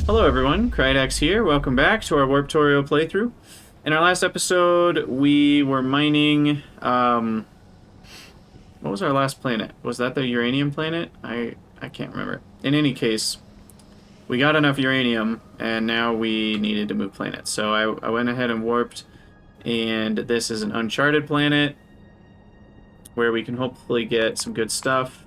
Hello everyone, Krydex here. Welcome back to our Warptorio playthrough. In our last episode, we were mining, what was our last planet? Was that the uranium planet? I can't remember. In any case, we got enough uranium, and now we needed to move planets. So I went ahead and warped, and this is an uncharted planet, where we can hopefully get some good stuff,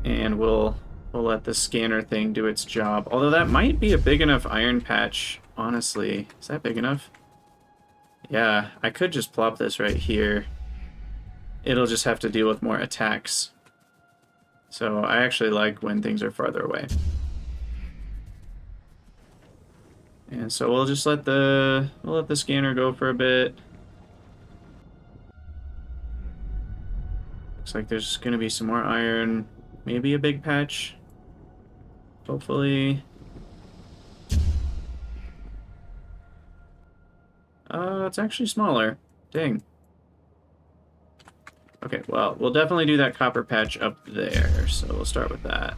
and we'll let the scanner thing do its job. Although that might be a big enough iron patch, honestly. Is that big enough? Yeah, I could just plop this right here. It'll just have to deal with more attacks. So I actually like when things are farther away. And so we'll just let the scanner go for a bit. Looks like there's gonna be some more iron. Maybe a big patch. Hopefully. It's actually smaller. Dang. Okay, well, we'll definitely do that copper patch up there, so we'll start with that.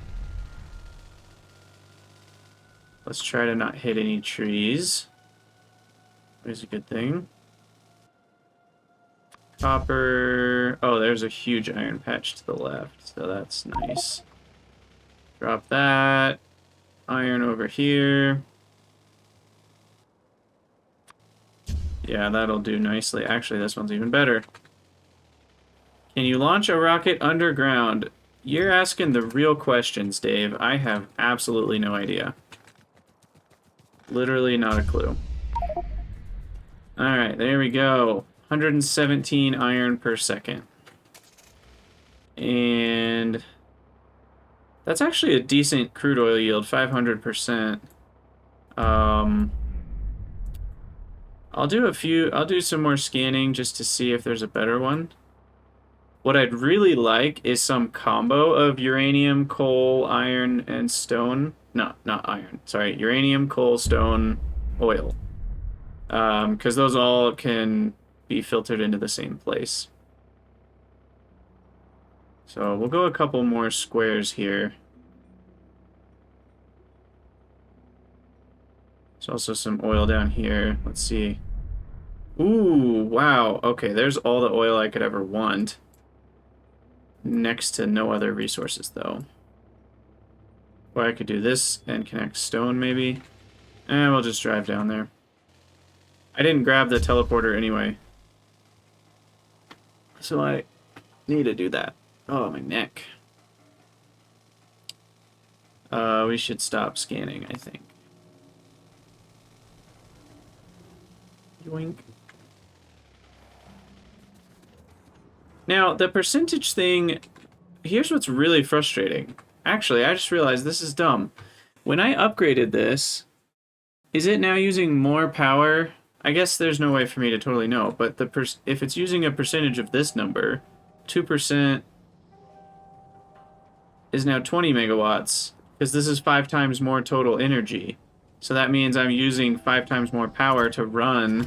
Let's try to not hit any trees. Always a good thing. Copper... Oh, there's a huge iron patch to the left, so that's nice. Drop that. Iron over here. Yeah, that'll do nicely. Actually, this one's even better. Can you launch a rocket underground? You're asking the real questions, Dave. I have absolutely no idea. Literally not a clue. Alright, there we go. 117 iron per second. And that's actually a decent crude oil yield, 500%. I'll do some more scanning just to see if there's a better one. What I'd really like is some combo of uranium, coal, iron, and stone. No, not iron. Sorry, uranium, coal, stone, oil. Because those all can be filtered into the same place. So we'll go a couple more squares here. There's also some oil down here. Let's see. Ooh, wow. Okay, there's all the oil I could ever want. Next to no other resources, though. Or I could do this and connect stone, maybe. And we'll just drive down there. I didn't grab the teleporter anyway. So I need to do that. Oh, my neck. We should stop scanning, I think. Yoink. Now, the percentage thing, here's what's really frustrating. Actually, I just realized this is dumb. When I upgraded this, is it now using more power? I guess there's no way for me to totally know, but if it's using a percentage of this number, 2% is now 20 megawatts, because this is 5 times more total energy. So that means I'm using 5 times more power to run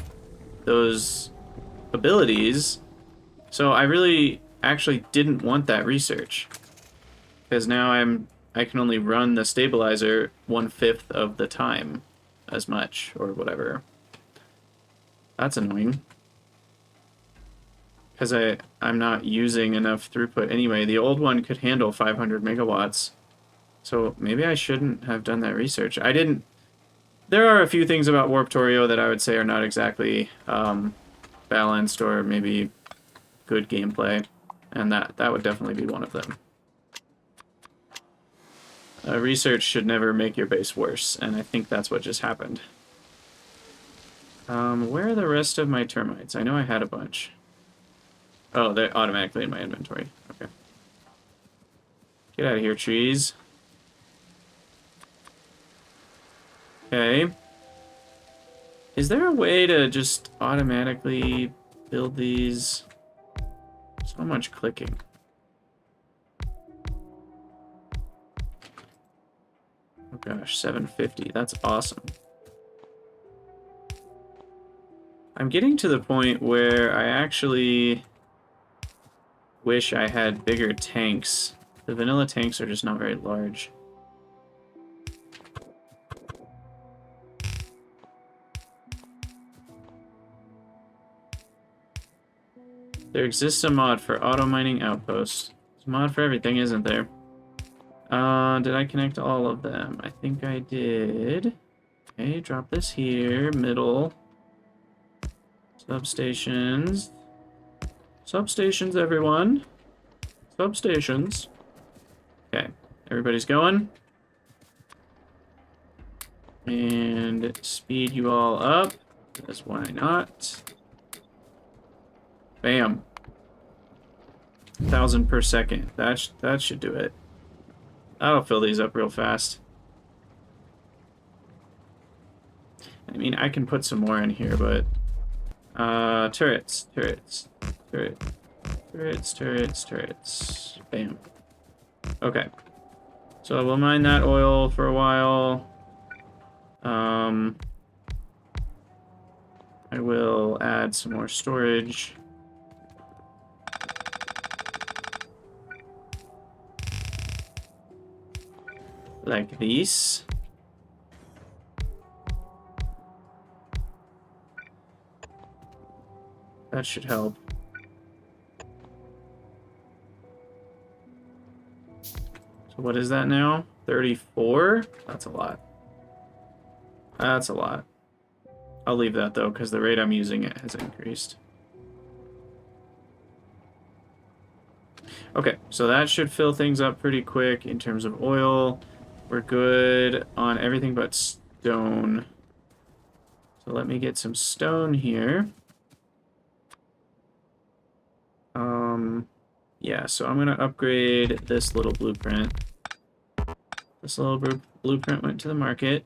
those abilities. So I really actually didn't want that research. Because now I can only run the stabilizer 1/5 of the time as much, or whatever. That's annoying. Because I'm not using enough throughput anyway. The old one could handle 500 megawatts. So maybe I shouldn't have done that research. I didn't... There are a few things about Warptorio that I would say are not exactly balanced or maybe good gameplay. And that would definitely be one of them. Research should never make your base worse, and I think that's what just happened. Where are the rest of my termites? I know I had a bunch. Oh, they're automatically in my inventory. Okay. Get out of here, trees. Okay. Is there a way to just automatically build these? So much clicking. Oh gosh, 750. That's awesome. I'm getting to the point where I actually wish I had bigger tanks. The vanilla tanks are just not very large. There exists a mod for auto mining outposts. There's a mod for everything, isn't there? Did I connect all of them? I think I did. Okay, drop this here, middle. Substations. Substations, everyone. Substations. Okay, everybody's going. And speed you all up, because why not? Bam. 1,000 per second. That should do it. That'll fill these up real fast. I mean, I can put some more in here, but... turrets. Turrets. Bam. Okay. So we'll mine that oil for a while. I will add some more storage. Like these. That should help. So what is that now? 34? That's a lot. That's a lot. I'll leave that though, because the rate I'm using it has increased. Okay, so that should fill things up pretty quick in terms of oil. We're good on everything but stone. So let me get some stone here. Yeah, so I'm going to upgrade this little blueprint. This little blueprint went to the market.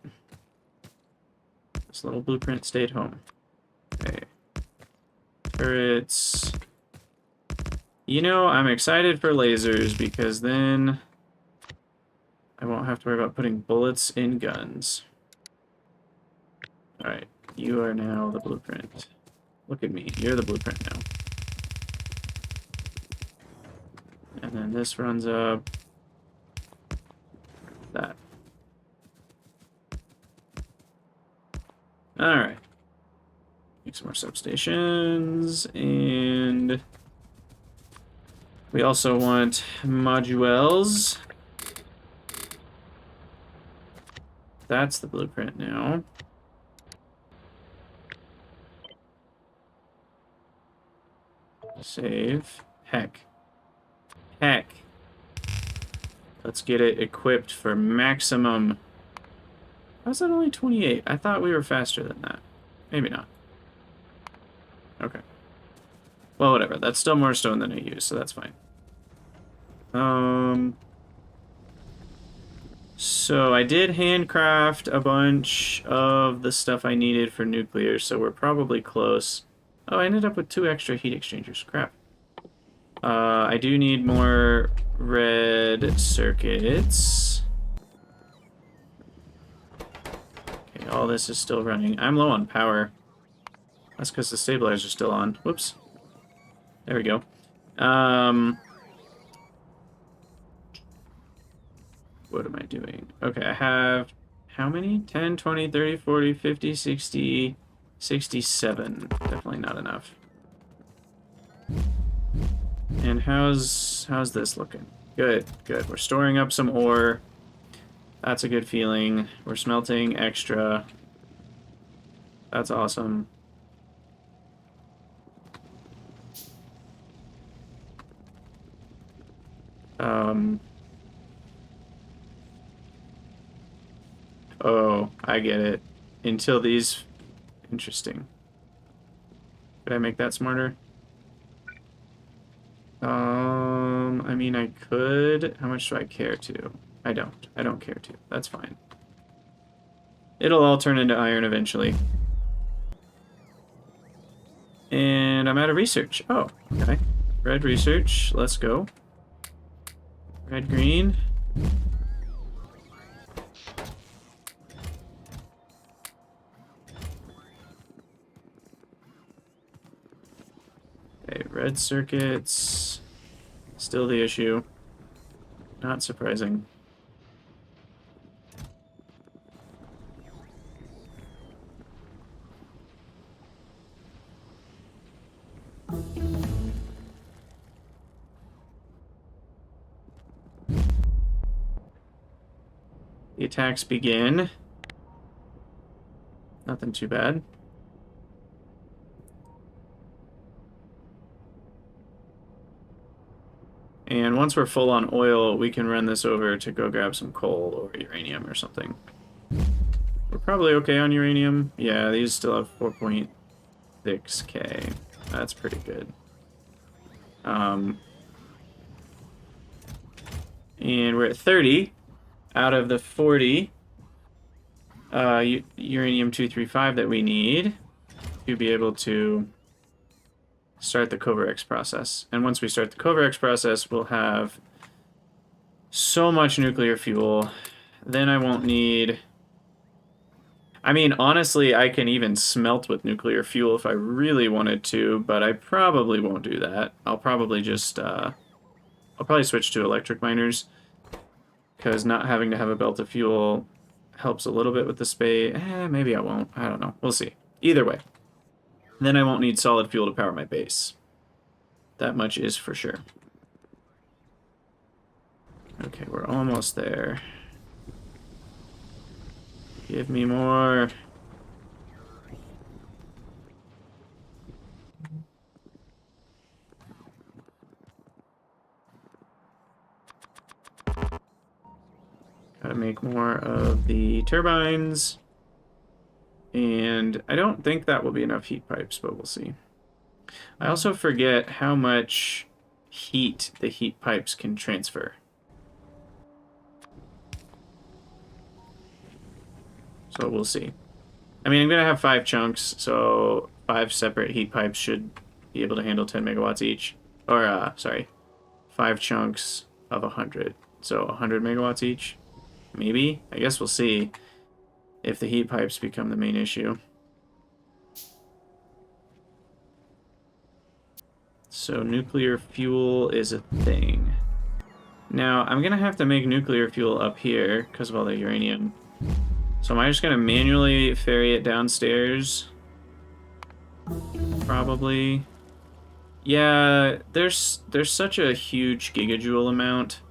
This little blueprint stayed home. Okay. Turrets. You know, I'm excited for lasers because then I won't have to worry about putting bullets in guns. Alright, you are now the blueprint. Look at me, you're the blueprint now. And then this runs up. That. Alright. Make some more substations, and we also want modules. That's the blueprint now. Save. Heck. Let's get it equipped for maximum. How's that only 28? I thought we were faster than that. Maybe not. Okay. Well, whatever. That's still more stone than I use, so that's fine. So I did handcraft a bunch of the stuff I needed for nuclear, so we're probably close. Oh, I ended up with 2 extra heat exchangers. Crap. I do need more red circuits. Okay, all this is still running. I'm low on power. That's because the stabilizer's still on. Whoops. There we go. What am I doing? Okay, I have how many? 10, 20, 30, 40, 50, 60, 67. Definitely not enough. And how's this looking? Good. We're storing up some ore. That's a good feeling. We're smelting extra. That's awesome. Oh, I get it. Until these... Interesting. Could I make that smarter? I mean, I could. How much do I care to? I don't. I don't care to. That's fine. It'll all turn into iron eventually. And I'm out of research. Oh, okay. Red research. Let's go. Red, green. Okay, red circuits. Still the issue. Not surprising. The attacks begin. Nothing too bad. And once we're full on oil, we can run this over to go grab some coal or uranium or something. We're probably okay on uranium. Yeah, these still have 4.6k. That's pretty good. And we're at 30 out of the 40 uranium-235 that we need to be able to start the Coverx process. And once we start the Coverx process, we'll have so much nuclear fuel. Then I won't need... I mean, honestly, I can even smelt with nuclear fuel if I really wanted to, but I probably won't do that. I'll probably just... I'll probably switch to electric miners, because not having to have a belt of fuel helps a little bit with the space. Maybe I won't. I don't know. We'll see. Either way. Then I won't need solid fuel to power my base. That much is for sure. Okay, we're almost there. Give me more. Gotta make more of the turbines. And I don't think that will be enough heat pipes, but we'll see. I also forget how much heat the heat pipes can transfer. So we'll see. I mean, I'm going to have 5 chunks, so 5 separate heat pipes should be able to handle 10 megawatts each. Or, sorry, 5 chunks of 100. So 100 megawatts each? Maybe? I guess we'll see if the heat pipes become the main issue. So nuclear fuel is a thing. Now, I'm going to have to make nuclear fuel up here because of all the uranium. So am I just going to manually ferry it downstairs? Probably. Yeah, there's such a huge gigajoule amount.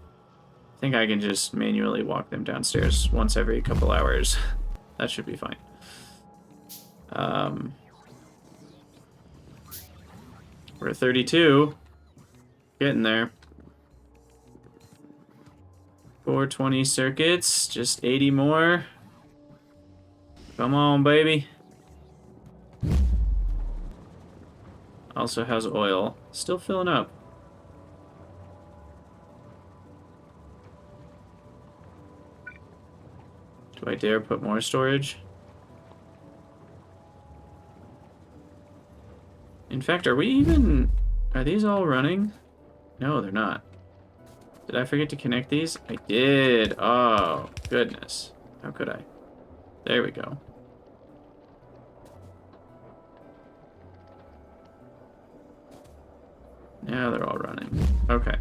I think I can just manually walk them downstairs once every couple hours. That should be fine. We're at 32. Getting there. 420 circuits, just 80 more. Come on, baby. Also has oil. Still filling up. Do I dare put more storage? In fact, are these all running? No, they're not. Did I forget to connect these? I did. Oh, goodness. How could I? There we go. Now they're all running. Okay.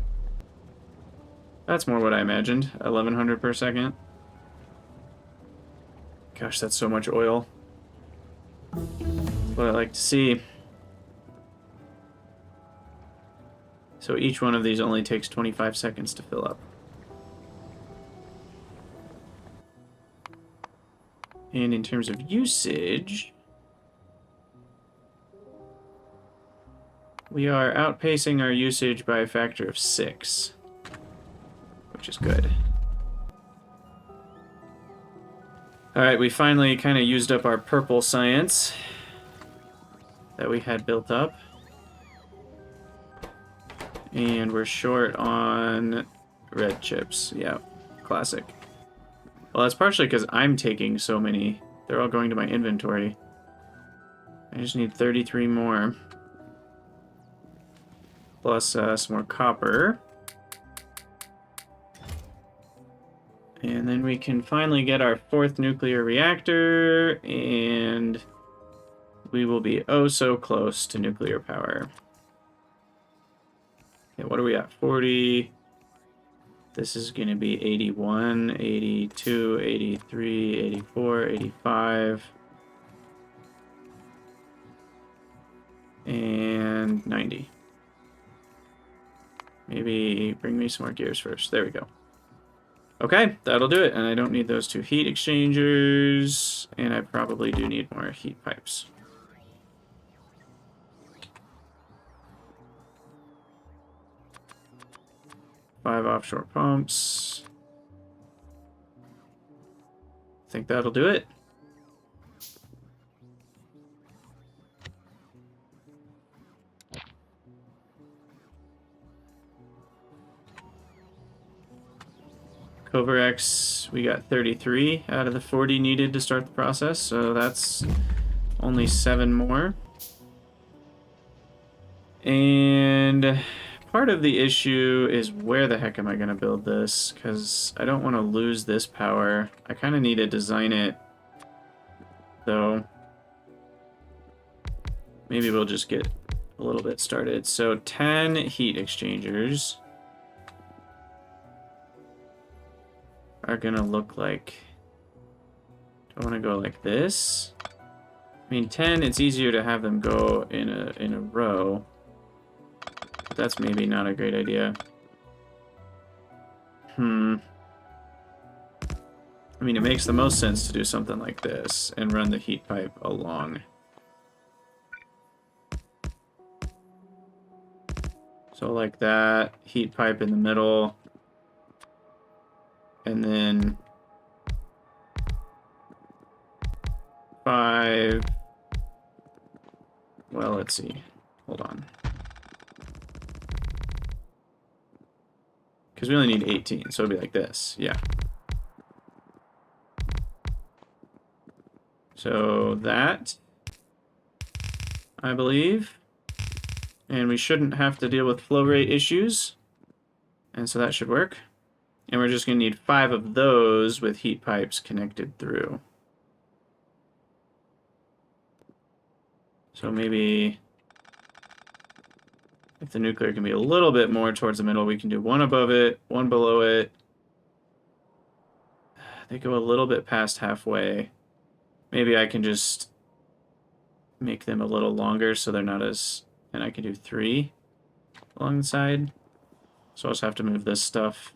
That's more what I imagined. 1100 per second. Gosh, that's so much oil. What I like to see. So each one of these only takes 25 seconds to fill up. And in terms of usage, we are outpacing our usage by a factor of 6, which is good. Alright, we finally kind of used up our purple science that we had built up. And we're short on red chips. Yeah, classic. Well, that's partially because I'm taking so many. They're all going to my inventory. I just need 33 more. Plus some more copper. And then we can finally get our 4th nuclear reactor, and we will be oh so close to nuclear power. Okay, what are we at? 40. This is going to be 81, 82, 83, 84, 85. And 90. Maybe bring me some more gears first. There we go. Okay, that'll do it. And I don't need those 2 heat exchangers. And I probably do need more heat pipes. Five offshore pumps. I think that'll do it. Coverx, we got 33 out of the 40 needed to start the process, so that's only 7 more. And part of the issue is where the heck am I going to build this? Because I don't want to lose this power. I kind of need to design it, though. Maybe we'll just get a little bit started. So 10 heat exchangers are gonna look like... Do I want to go like this? I mean, 10, it's easier to have them go in a row. But that's maybe not a great idea. I mean, it makes the most sense to do something like this and run the heat pipe along. So like that, heat pipe in the middle. And then 5. Well, let's see. Hold on. Because we only need 18, so it'll be like this. Yeah. So that, I believe. And we shouldn't have to deal with flow rate issues. And so that should work. And we're just going to need 5 of those with heat pipes connected through. So maybe if the nuclear can be a little bit more towards the middle, we can do 1 above it, 1 below it. They go a little bit past halfway. Maybe I can just make them a little longer so they're not as... And I can do 3 along the side. So I'll just have to move this stuff.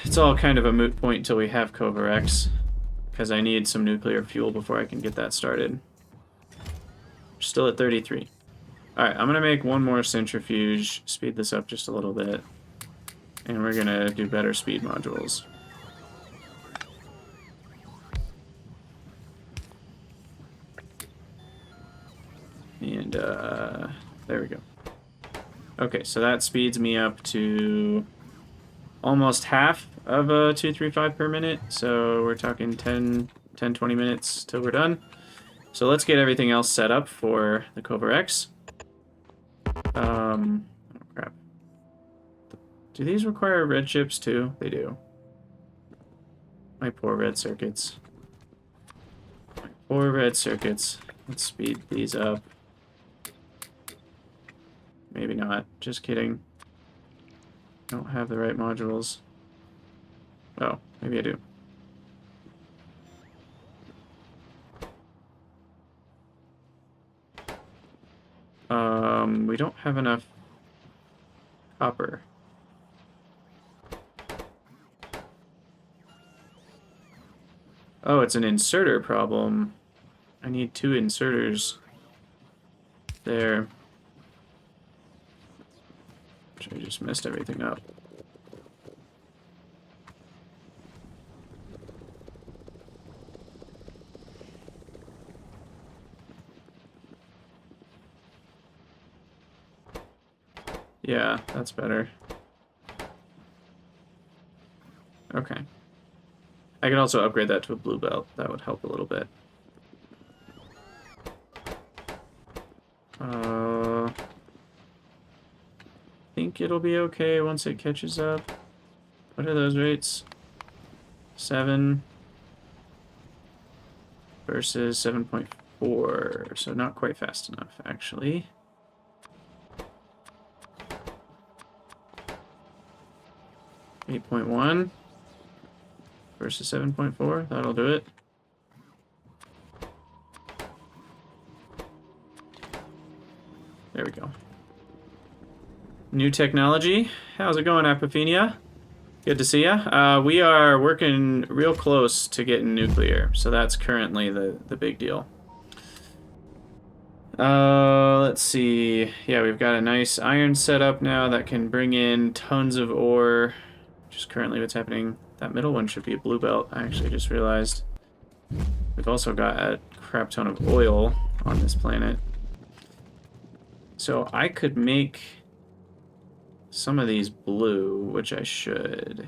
It's all kind of a moot point until we have Coverx, because I need some nuclear fuel before I can get that started. We're still at 33. Alright, I'm going to make 1 more centrifuge, speed this up just a little bit, and we're going to do better speed modules. And, there we go. Okay, so that speeds me up to almost half of a 235 per minute, so we're talking 10, 20 minutes till we're done. So let's get everything else set up for the Coverx. Oh crap. Do these require red chips too? They do. My poor red circuits. My poor red circuits. Let's speed these up. Maybe not. Just kidding. Don't have the right modules. Oh, maybe I do. We don't have enough copper. Oh, it's an inserter problem. I need 2 inserters there. I just messed everything up. Yeah, that's better. Okay. I can also upgrade that to a blue belt. That would help a little bit. I think it'll be okay once it catches up. What are those rates? 7 versus 7.4, so not quite fast enough, actually. .1 versus 7.4, that'll do it. There we go. New technology. How's it going, Apophenia? Good to see ya. We are working real close to getting nuclear, so that's currently the big deal. Let's see. Yeah, we've got a nice iron setup now that can bring in tons of ore, which is currently what's happening. That middle one should be a blue belt, I actually just realized. We've also got a crap ton of oil on this planet. So I could make some of these blue, which I should.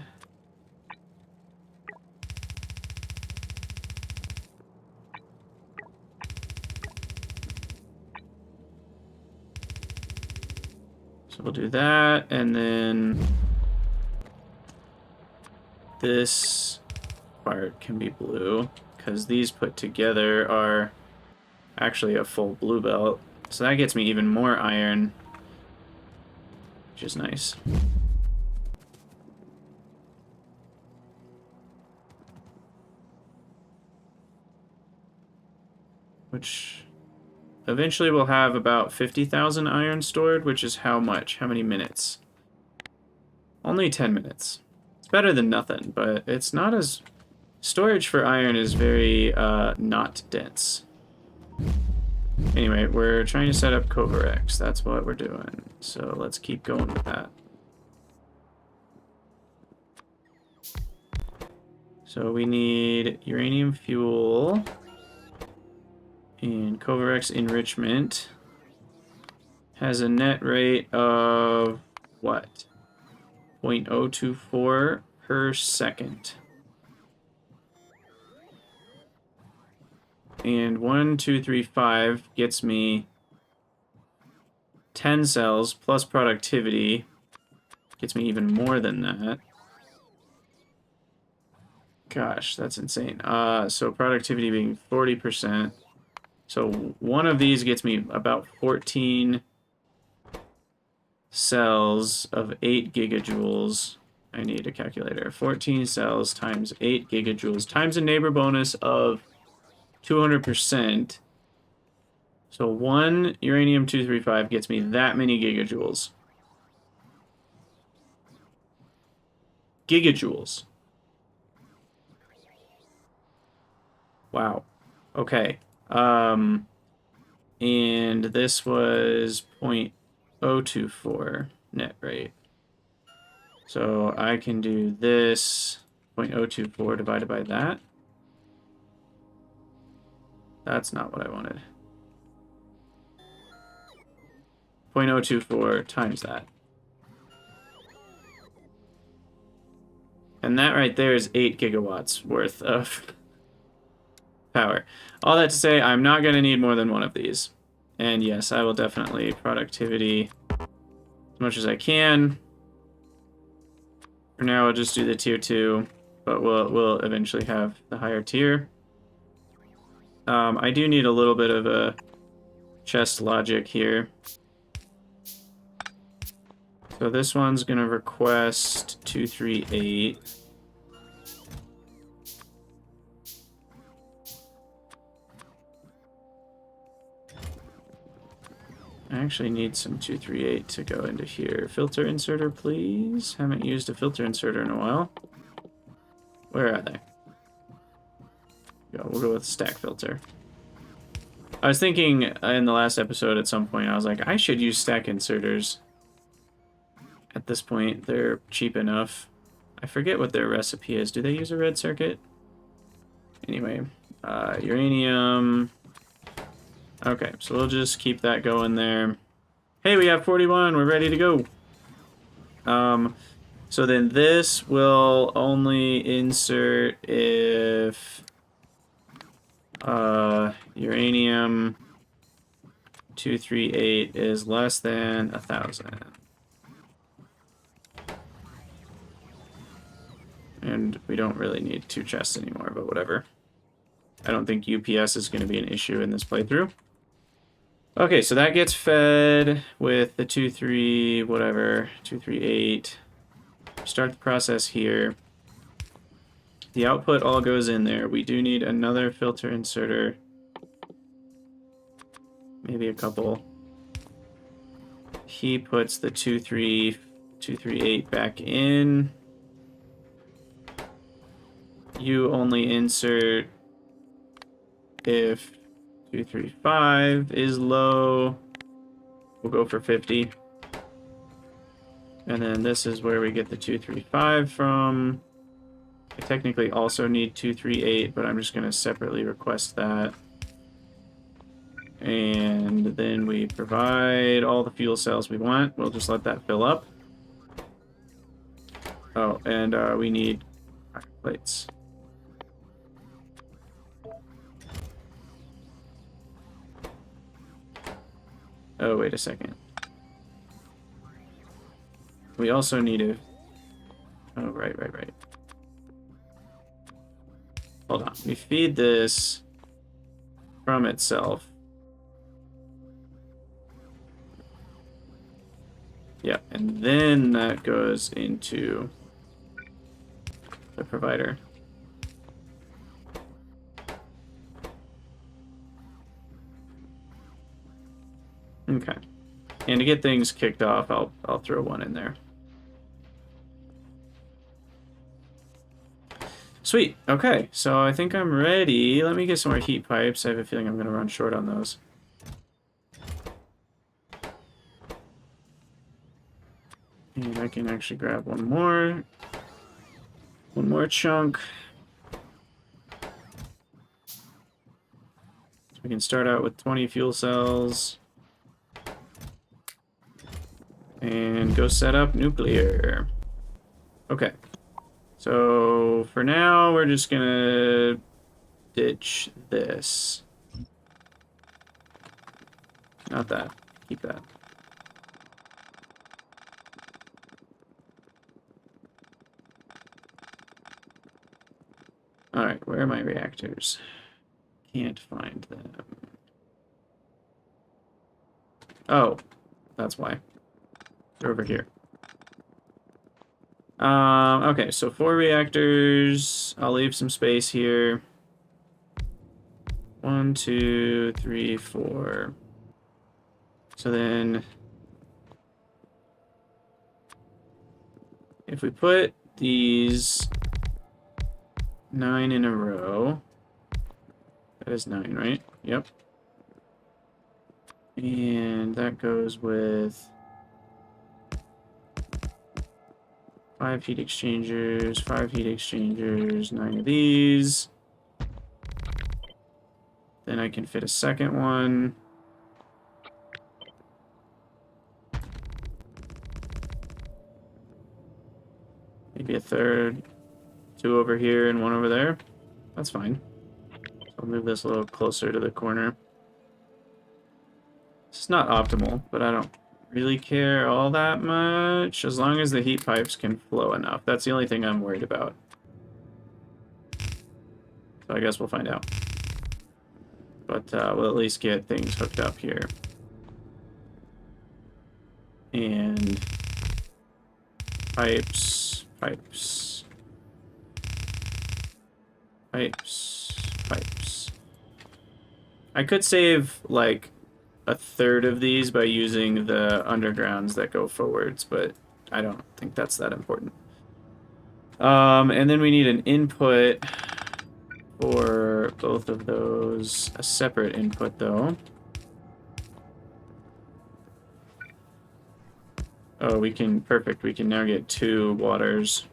So we'll do that, and then this part can be blue, because these put together are actually a full blue belt. So that gets me even more iron, which is nice. Which eventually we'll have about 50,000 iron stored, which is how much? How many minutes? Only 10 minutes. It's better than nothing, but it's not as... Storage for iron is very not dense. Anyway, we're trying to set up Covarex. That's what we're doing. So let's keep going with that. So we need uranium fuel and Covarex enrichment. Has a net rate of what? 0.024 per second. And 1, 2, 3, 5 gets me 10 cells plus productivity. Gets me even more than that. Gosh, that's insane. So productivity being 40%. So one of these gets me about 14 cells of 8 gigajoules. I need a calculator. 14 cells times 8 gigajoules times a neighbor bonus of 200%. So 1 uranium-235 gets me that many gigajoules. Gigajoules. Wow. Okay. And this was 0.024 net rate. So I can do this 0.024 divided by that. That's not what I wanted. 0.024 times that. And that right there is 8 gigawatts worth of power. All that to say, I'm not going to need more than one of these. And yes, I will definitely productivity as much as I can. For now, I'll just do the tier 2, but we'll eventually have the higher tier. I do need a little bit of a chest logic here. So this one's going to request 238. I actually need some 238 to go into here. Filter inserter, please. Haven't used a filter inserter in a while. Where are they? We'll go with stack filter. I was thinking in the last episode at some point, I was like, I should use stack inserters. At this point, they're cheap enough. I forget what their recipe is. Do they use a red circuit? Anyway, uranium. Okay, so we'll just keep that going there. Hey, we have 41. We're ready to go. So then this will only insert if uranium 238 is less than 1,000. And we don't really need 2 chests anymore, but whatever. I don't think UPS is going to be an issue in this playthrough. Okay, so that gets fed with the 238. Start the process here. The output all goes in there. We do need another filter inserter. Maybe a couple. He puts the 238 back in. you only insert if 235 is low. We'll go for 50. And then this is where we get the 235 from. I technically also need 238, but I'm just going to separately request that. And then we provide all the fuel cells we want. We'll just let that fill up. Oh, and we need plates. Oh, wait a second. We also need to... Oh, right. Hold on. We feed this from itself. Yeah, and then that goes into the provider. Okay. And to get things kicked off, I'll throw one in there. Sweet. Okay, so I think I'm ready. Let me get some more heat pipes. I have a feeling I'm going to run short on those. And I can actually grab one more chunk. So we can start out with 20 fuel cells. And go set up nuclear. Okay. So for now, we're just gonna ditch this. Not that. Keep that. Alright, where are my reactors? Can't find them. Oh, that's why. They're over here. Okay, so 4 reactors. I'll leave some space here. 1, 2, 3, 4. So then, if we put these 9 in a row, that is 9, right? Yep. And that goes with 5 heat exchangers, 5 heat exchangers, 9 of these. Then I can fit a second one. Maybe a third. 2 over here and 1 over there. That's fine. So I'll move this a little closer to the corner. It's not optimal, but I don't really care all that much, as long as the heat pipes can flow enough. That's the only thing I'm worried about. So I guess we'll find out. But we'll at least get things hooked up here. And pipes. I could save, like, a third of these by using the undergrounds that go forwards, but I don't think that's that important. And then we need an input for both of those. A separate input, though. Oh, we can... Perfect. We can now get 2 waters.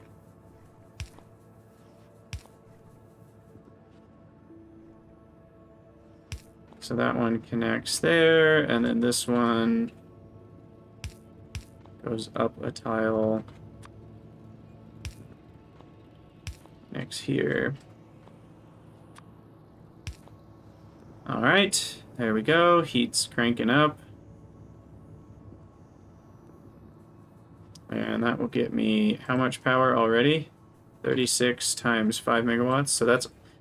So that one connects there, and then this one goes up a tile. Next here. Alright, there we go. Heat's cranking up. And that will get me how much power already? 36 times 5 megawatts. So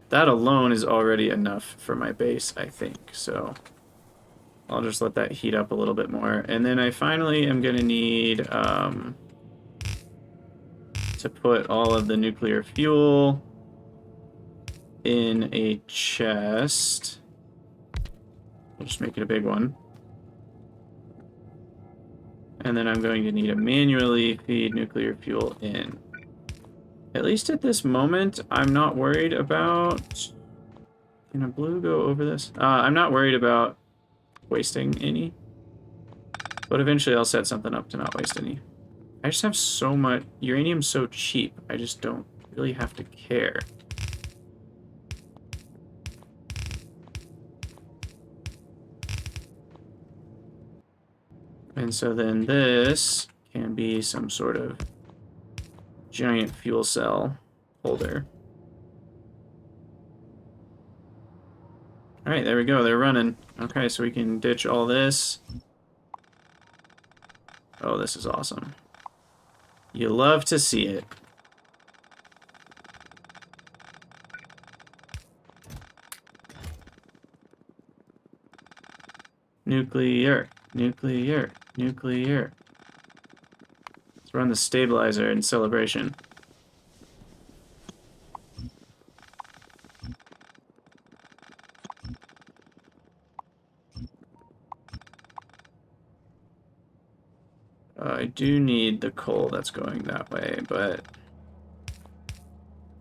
that alone is already enough for my base, I think. So I'll just let that heat up a little bit more. And then I finally am going to need to put all of the nuclear fuel in a chest. We'll just make it a big one. And then I'm going to need to manually feed nuclear fuel in. At least at this moment, I'm not worried about... Can a blue go over this? I'm not worried about wasting any. But eventually I'll set something up to not waste any. I just have so much... Uranium's so cheap, I just don't really have to care. And so then this can be some sort of giant fuel cell holder. Alright, there we go, they're running. Okay, so we can ditch all this. Oh, this is awesome. You love to see it. Nuclear, nuclear, nuclear. Let's run the stabilizer in celebration. I do need the coal that's going that way, but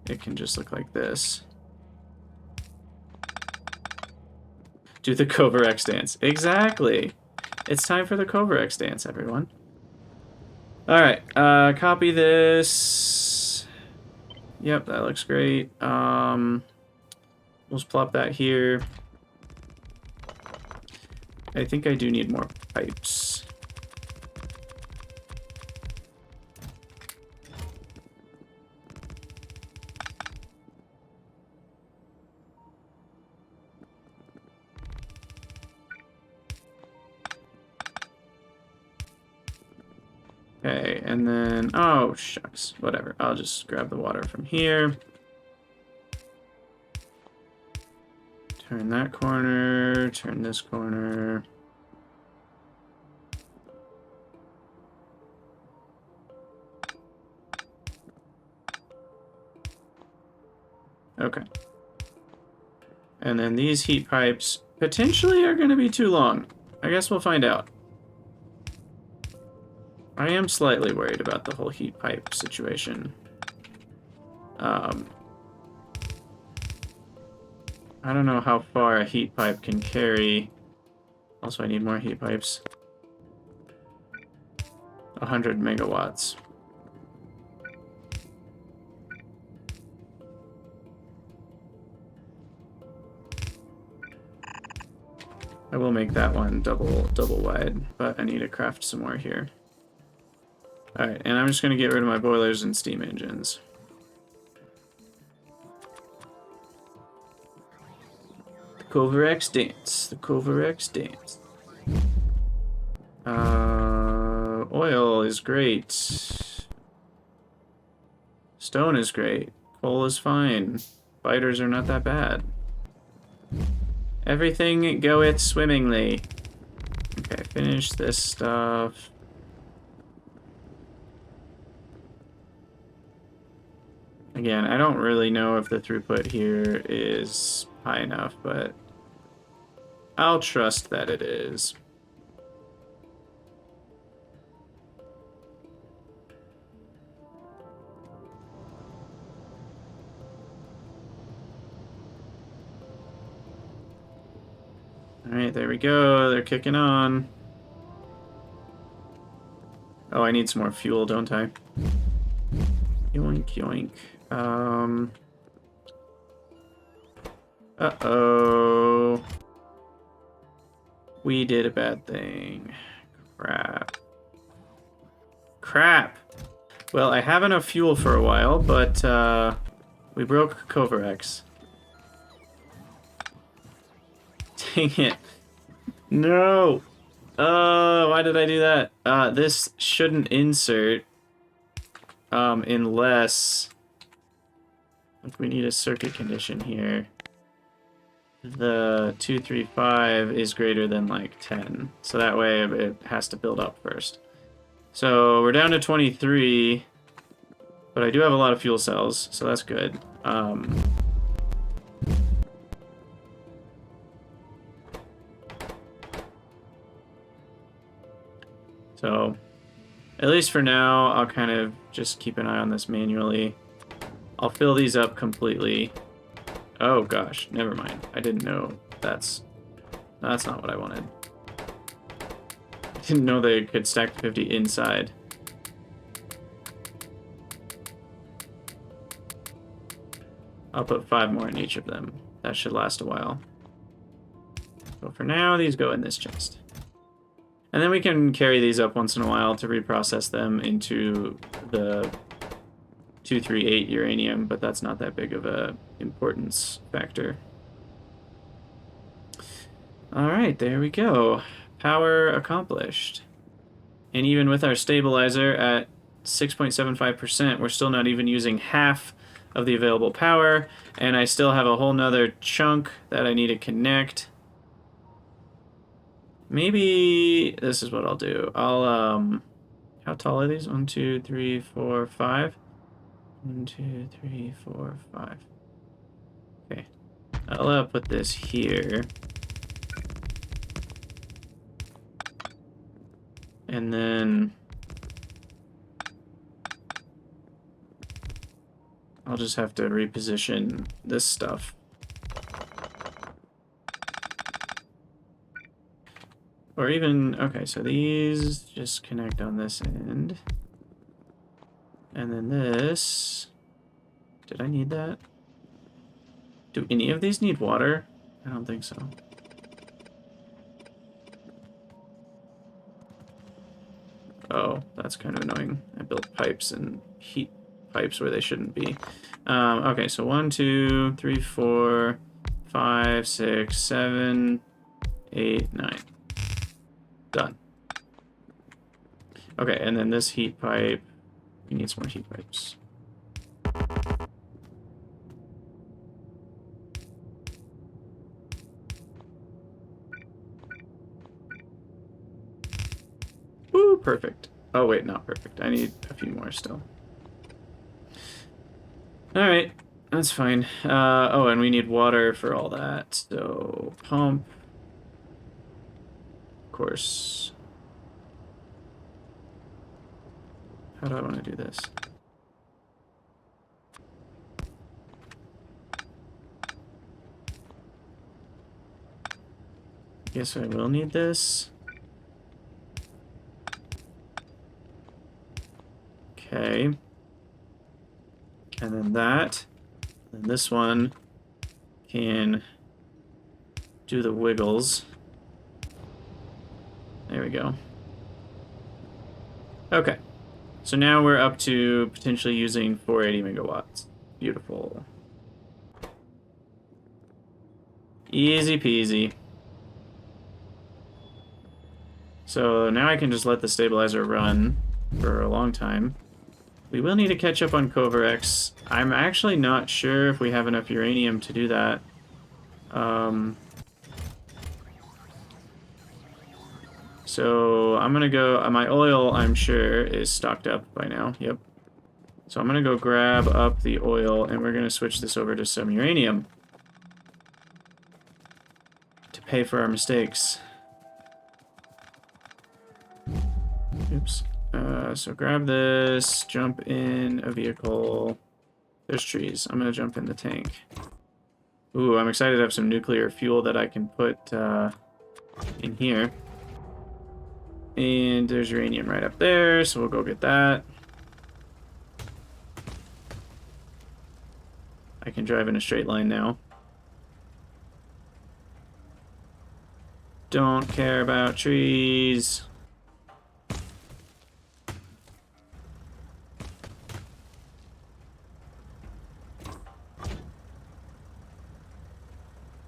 it can just look like this. Do the Coverx dance. Exactly. It's time for the Coverx dance, everyone. Alright, copy this. Yep, that looks great. We'll just plop that here. I think I do need more pipes. Okay, and then, oh, shucks, whatever. I'll just grab the water from here. Turn that corner, turn this corner. Okay. And then these heat pipes potentially are going to be too long. I guess we'll find out. I am slightly worried about the whole heat pipe situation. I don't know how far a heat pipe can carry. Also, I need more heat pipes. 100 megawatts. I will make that one double wide, but I need to craft some more here. Alright, and I'm just going to get rid of my boilers and steam engines. The Coverx dance. The Coverx dance. Oil is great. Stone is great. Coal is fine. Biters are not that bad. Everything goeth swimmingly. Okay, finish this stuff. Again, I don't really know if the throughput here is high enough, but I'll trust that it is. Alright, there we go. They're kicking on. Oh, I need some more fuel, don't I? Yoink, yoink. Uh-oh. We did a bad thing. Crap. Crap! Well, I have enough fuel for a while, but, we broke Coverx. Dang it. No! Why did I do that? This shouldn't insert. Unless... Like, we need a circuit condition here. The 235 is greater than, like, 10. So that way it has to build up first. So we're down to 23. But I do have a lot of fuel cells, so that's good. So... At least for now, I'll kind of just keep an eye on this manually. I'll fill these up completely. Oh gosh, never mind. I didn't know that's not what I wanted. I didn't know they could stack to 50 inside. I'll put 5 more in each of them. That should last a while. So for now, these go in this chest. And then we can carry these up once in a while to reprocess them into the 238 uranium, but that's not that big of a importance factor. Alright, there we go. Power accomplished. And even with our stabilizer at 6.75%, we're still not even using half of the available power, and I still have a whole nother chunk that I need to connect. Maybe this is what I'll do. I'll, how tall are these? 1, 2, 3, 4, 5. 1, 2, 3, 4, 5. Okay. I'll put this here. And then I'll just have to reposition this stuff. Or even, okay, so these just connect on this end. And then this, did I need that? Do any of these need water? I don't think so. Oh, that's kind of annoying. I built pipes and heat pipes where they shouldn't be. Okay, so 1, 2, 3, 4, 5, 6, 7, 8, 9. Done. Okay, and then this heat pipe, we need some more heat pipes. Woo, perfect. Oh wait, not perfect. I need a few more still. Alright, that's fine. Oh, and we need water for all that, so pump. Of course. How do I want to do this? Guess I will need this. Okay. And then that. And this one can do the wiggles. There we go. Okay. So now we're up to potentially using 480 megawatts. Beautiful. Easy peasy. So now I can just let the stabilizer run for a long time. We will need to catch up on Covarex. I'm actually not sure if we have enough uranium to do that. So I'm gonna go, my oil I'm sure is stocked up by now, yep. So I'm gonna go grab up the oil and we're gonna switch this over to some uranium to pay for our mistakes. Oops. So grab this, jump in a vehicle. There's trees. I'm gonna jump in the tank. Ooh, I'm excited to have some nuclear fuel that I can put in here. And there's uranium right up there, so we'll go get that. I can drive in a straight line now. Don't care about trees.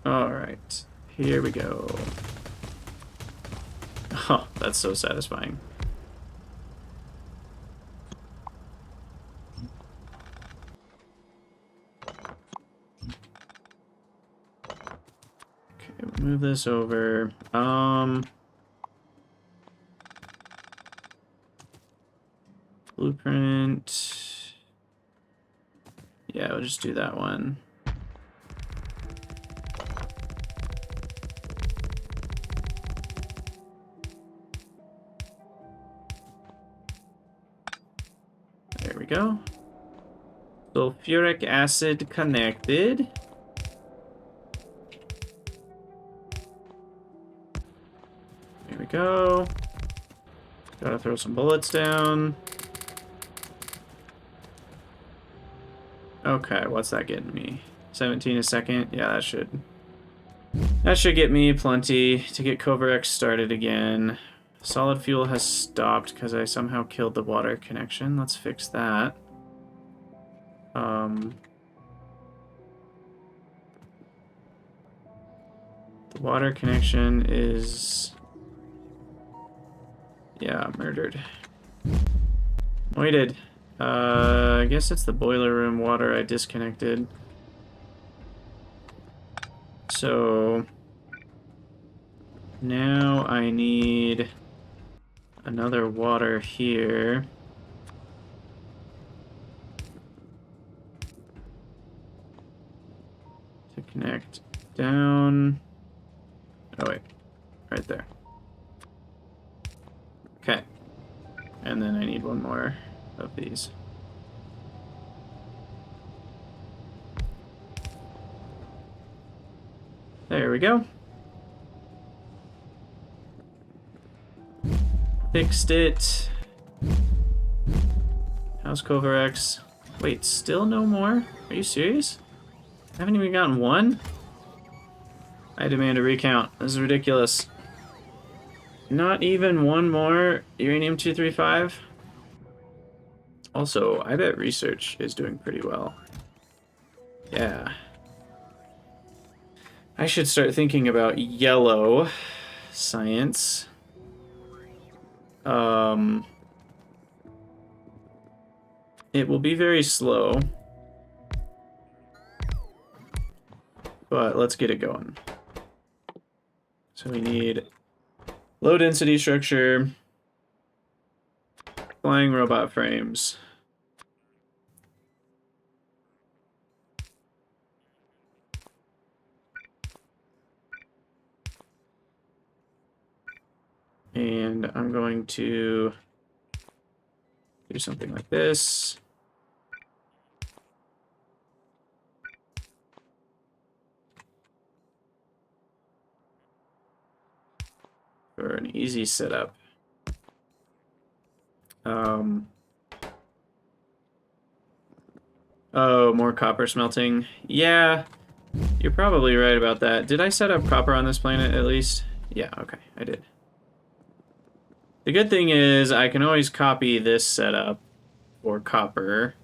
Alright, here we go. Oh, that's so satisfying. Okay, we'll move this over. Blueprint. Yeah, we'll just do that one. There we go. Sulfuric acid connected. Here we go. Gotta throw some bullets down. Okay, what's that getting me? 17 a second? Yeah, that should get me plenty to get Covarex started again. Solid fuel has stopped because I somehow killed the water connection. Let's fix that. The water connection is... yeah, murdered. Voided. I guess it's the boiler room water I disconnected. So... now I need another water here. To connect down. Oh wait, right there. Okay. And then I need one more of these. There we go. Fixed it. How's Covarex? Wait, still no more? Are you serious? I haven't even gotten one? I demand a recount. This is ridiculous. Not even one more uranium-235? Also, I bet research is doing pretty well. Yeah. I should start thinking about yellow science. It will be very slow. But let's get it going. So we need low density structure, flying robot frames. And I'm going to do something like this. For an easy setup. Oh, more copper smelting. Yeah, you're probably right about that. Did I set up copper on this planet at least? Yeah, okay, I did. The good thing is I can always copy this setup for copper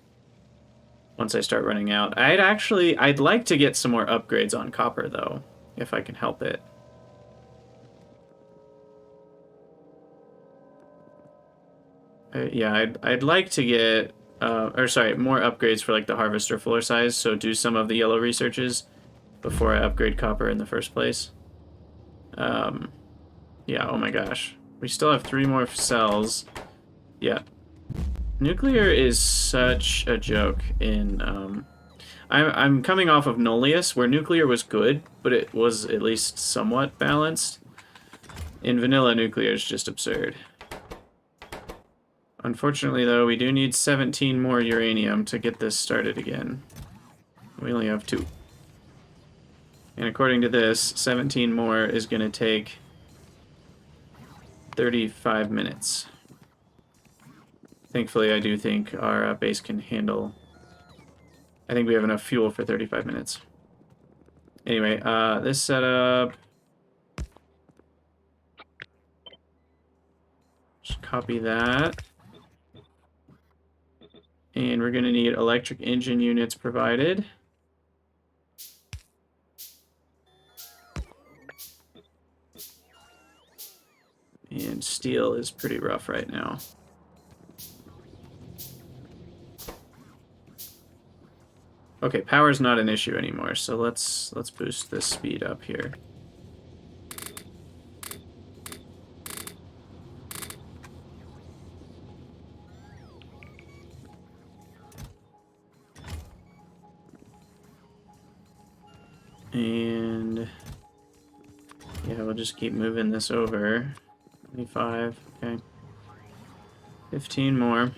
once I start running out. I'd like to get some more upgrades on copper though, if I can help it. Yeah, I'd like to get, more upgrades for like the harvester floor size, so do some of the yellow researches before I upgrade copper in the first place. Yeah, oh my gosh. We still have 3 more cells. Yeah. Nuclear is such a joke in, I'm coming off of Nullius, where nuclear was good, but it was at least somewhat balanced. In vanilla, nuclear is just absurd. Unfortunately, though, we do need 17 more uranium to get this started again. We only have 2. And according to this, 17 more is going to take 35 minutes. Thankfully, I do think our base can handle... I think we have enough fuel for 35 minutes. Anyway, this setup... just copy that. And we're going to need electric engine units provided. And steel is pretty rough right now. Okay, power's not an issue anymore, so let's boost this speed up here. And yeah, we'll just keep moving this over. 25, okay. 15 more.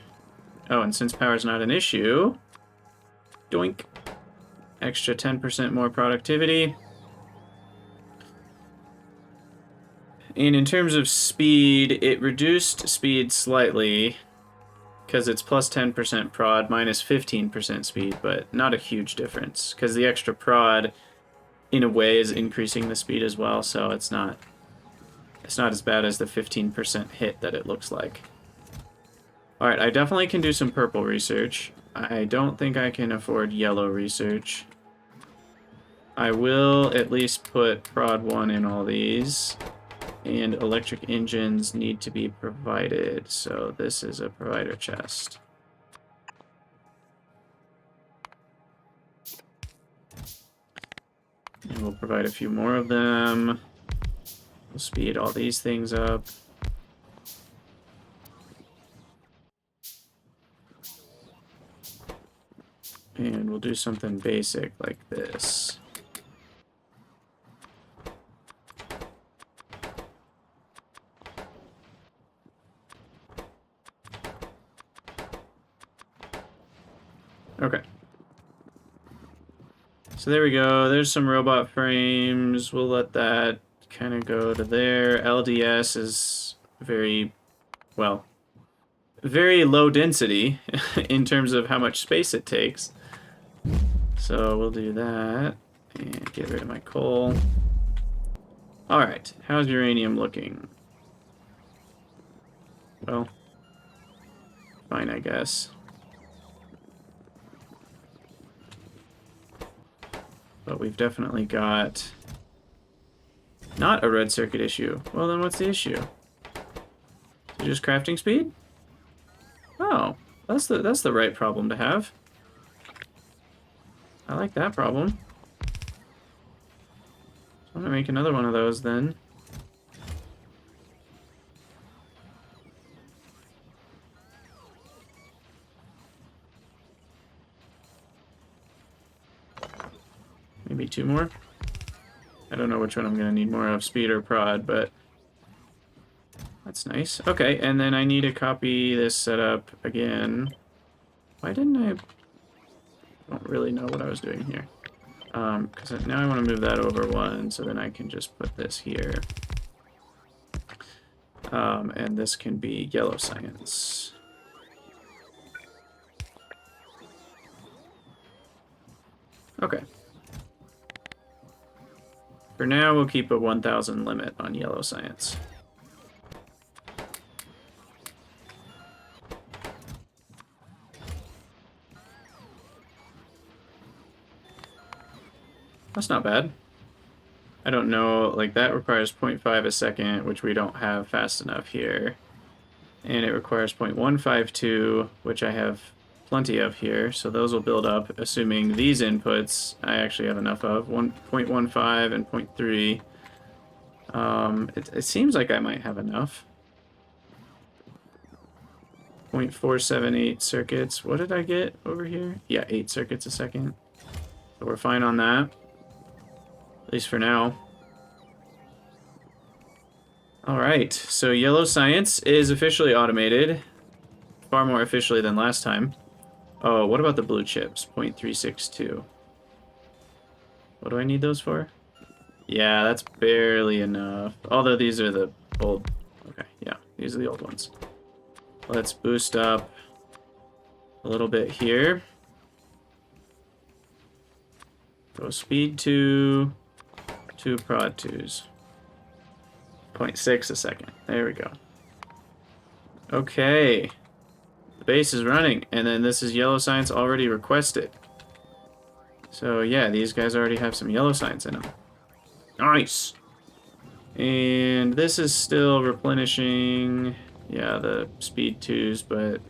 Oh, and since power's not an issue, Doink. Extra 10% more productivity. And in terms of speed, it reduced speed slightly because it's plus 10% prod, minus 15% speed, but not a huge difference because the extra prod, in a way, is increasing the speed as well, so it's not as bad as the 15% hit that it looks like. Alright, I definitely can do some purple research. I don't think I can afford yellow research. I will at least put prod 1 in all these. And electric engines need to be provided, so this is a provider chest. And we'll provide a few more of them. We'll speed all these things up. And we'll do something basic like this. Okay. So there we go. There's some robot frames. We'll let that kind of go to there. LDS is very, well, very low density in terms of how much space it takes. So we'll do that and get rid of my coal. Alright, how's uranium looking? Well, fine, I guess. But we've definitely got not a red circuit issue. Well, then what's the issue? Is it just crafting speed? Oh, that's the right problem to have. I like that problem. So I'm gonna make another one of those then. Maybe 2 more. I don't know which one I'm gonna need more of, speed or prod, but that's nice. Okay, and then I need to copy this setup again. Why didn't I don't really know what I was doing here. Because now I want to move that over 1, so then I can just put this here. And this can be yellow science. Okay. For now, we'll keep a 1,000 limit on yellow science. That's not bad. I don't know, like that requires 0.5 a second, which we don't have fast enough here. And it requires 0.152, which I have plenty of here, so those will build up, assuming these inputs I actually have enough of, 1.15 and 0.3. It seems like I might have enough. 0.478 circuits. What did I get over here? Yeah, 8 circuits a second. So we're fine on that. At least for now. Alright, so yellow science is officially automated. Far more officially than last time. Oh, what about the blue chips? 0.362. What do I need those for? Yeah, that's barely enough. Although these are the old... Okay, yeah, these are the old ones. Let's boost up a little bit here. Go speed 2, 2 prod 2s. 0.6 a second. There we go. Okay. The base is running, and then this is yellow science already requested. So yeah, these guys already have some yellow science in them. Nice! And this is still replenishing, yeah, the speed 2s, but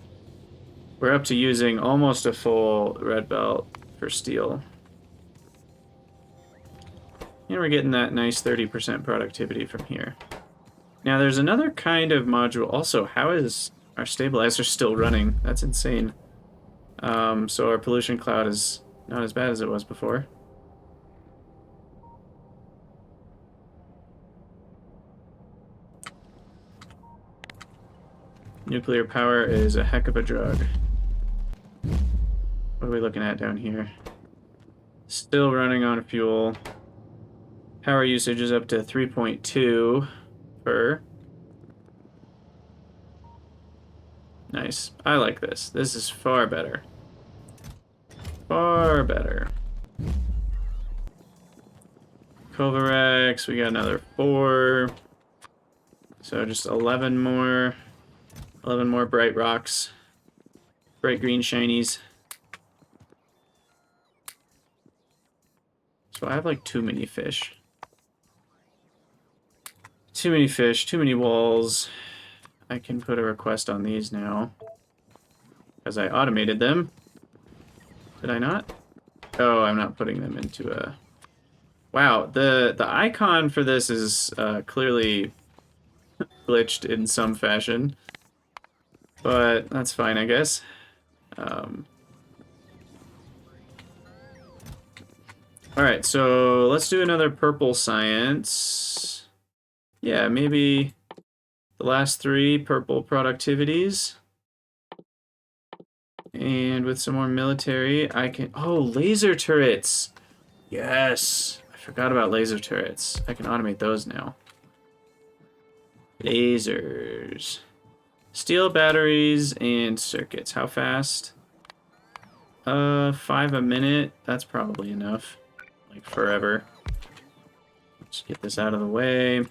we're up to using almost a full red belt for steel. And we're getting that nice 30% productivity from here. Now there's another kind of module. Also, how is our stabilizer still running? That's insane. So our pollution cloud is not as bad as it was before. Nuclear power is a heck of a drug. What do are we looking at down here? Still running on fuel. Power usage is up to 3.2 per. Nice. I like this. This is far better. Far better. Kovarex, we got another 4. So just 11 more. 11 more bright rocks. Bright green shinies. So I have like too many fish. Too many fish, too many walls. I can put a request on these now. Because I automated them. Did I not? Oh, I'm not putting them into a... Wow, the icon for this is clearly glitched in some fashion. But that's fine, I guess. Alright, so let's do another purple science. Yeah, maybe the last 3 purple productivities. And with some more military, I can... Oh, laser turrets! Yes! I forgot about laser turrets. I can automate those now. Lasers. Steel batteries and circuits. How fast? 5 a minute. That's probably enough. Like forever. Let's get this out of the way.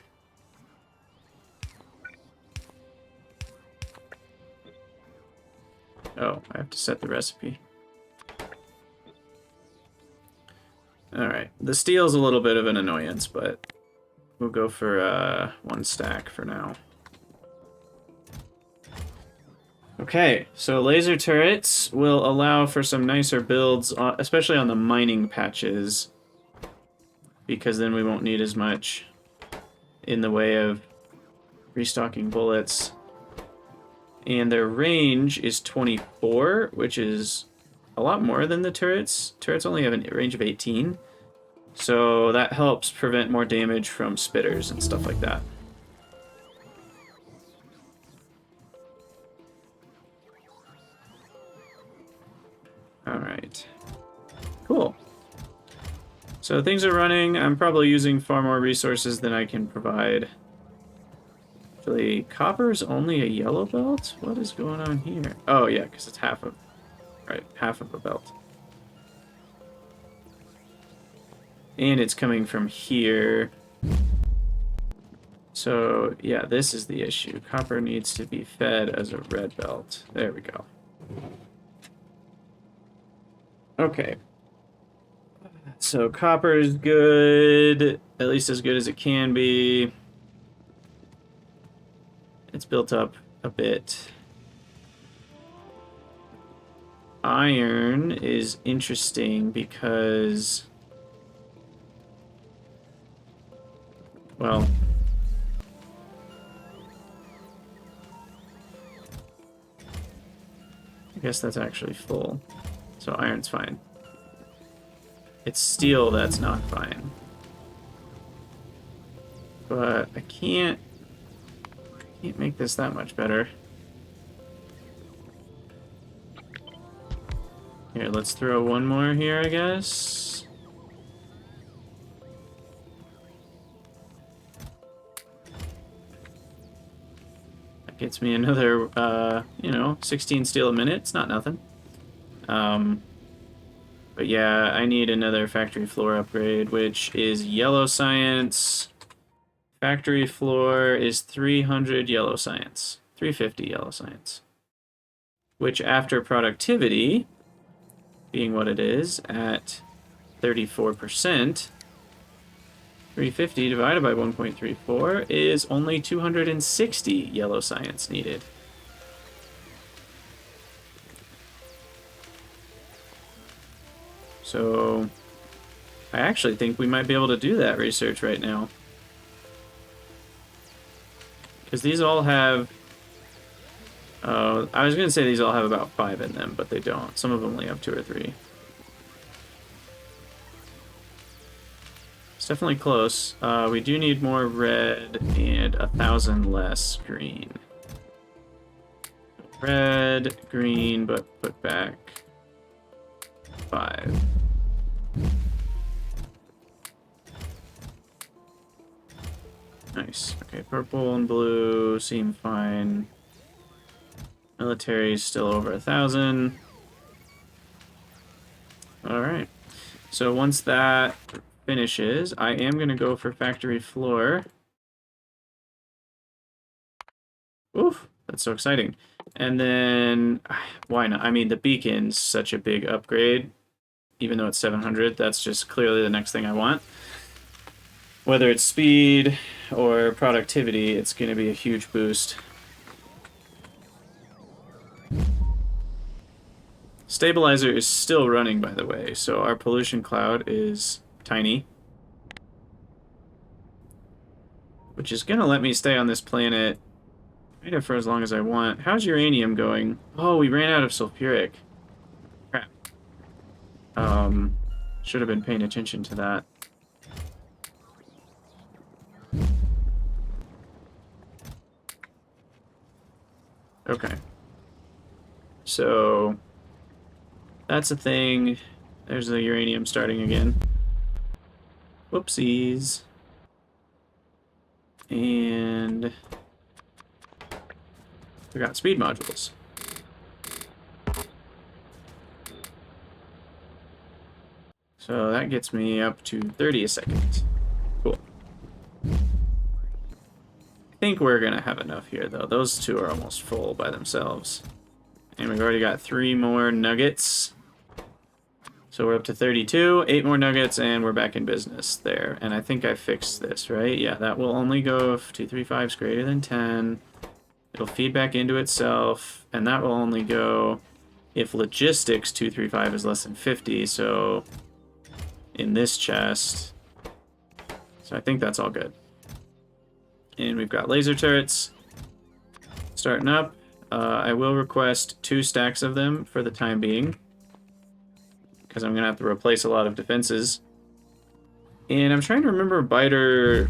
Oh, I have to set the recipe. Alright. The steel's a little bit of an annoyance, but we'll go for 1 stack for now. Okay, so laser turrets will allow for some nicer builds, especially on the mining patches, because then we won't need as much in the way of restocking bullets. And their range is 24, which is a lot more than the turrets. Turrets only have a range of 18, so that helps prevent more damage from spitters and stuff like that. Alright. Cool. So things are running. I'm probably using far more resources than I can provide. Actually, copper's only a yellow belt? What is going on here? Oh, yeah, because it's half of... Right, half of a belt. And it's coming from here. So, yeah, this is the issue. Copper needs to be fed as a red belt. There we go. Okay. So copper is good, at least as good as it can be. It's built up a bit. Iron is interesting because, well, I guess that's actually full. So iron's fine. It's steel that's not fine. But I can't make this that much better. Here, let's throw one more here, I guess. That gets me another, 16 steel a minute. It's not nothing. But yeah, I need another factory floor upgrade, which is yellow science. Factory floor is 300 yellow science. 350 yellow science. Which after productivity, being what it is, at 34%, 350 divided by 1.34 is only 260 yellow science needed. So, I actually think we might be able to do that research right now. Because these all have... I was going to say these all have about 5 in them, but they don't. Some of them only have 2 or 3. It's definitely close. We do need more red and 1,000 less green. Red, green, but put back. 5. Nice. Okay, purple and blue seem fine. Military is still over 1,000. Alright. So once that finishes, I am going to go for factory floor. Oof, that's so exciting. And then, why not? I mean, the beacon's such a big upgrade. Even though it's 700, that's just clearly the next thing I want. Whether it's speed or productivity, it's going to be a huge boost. Stabilizer is still running, by the way, so our pollution cloud is tiny. Which is going to let me stay on this planet kind of for as long as I want. How's uranium going? Oh, we ran out of sulfuric. Crap. Should have been paying attention to that. Okay. So that's a thing. There's the uranium starting again. Whoopsies. And we got speed modules. So that gets me up to 30 a second. Cool. I think we're gonna have enough here, though. Those two are almost full by themselves. And we've already got 3 more nuggets. So we're up to 32, 8 more nuggets, and we're back in business there. And I think I fixed this, right? Yeah, that will only go if 235 is greater than 10. It'll feed back into itself, and that will only go if logistics 235 is less than 50, so in this chest. So I think that's all good. And we've got laser turrets starting up. I will request 2 stacks of them for the time being, because I'm going to have to replace a lot of defenses. And I'm trying to remember biter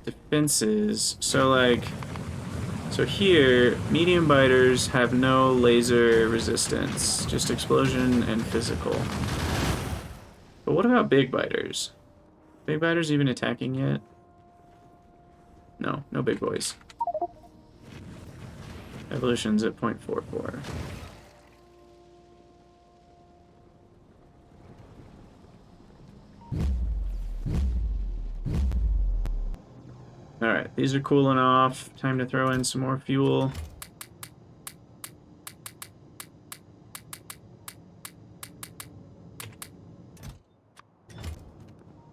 defenses. So here, medium biters have no laser resistance, just explosion and physical. But what about big biters? Big biters even attacking yet? No, no big boys. Evolution's at 0.44. Alright, these are cooling off. Time to throw in some more fuel.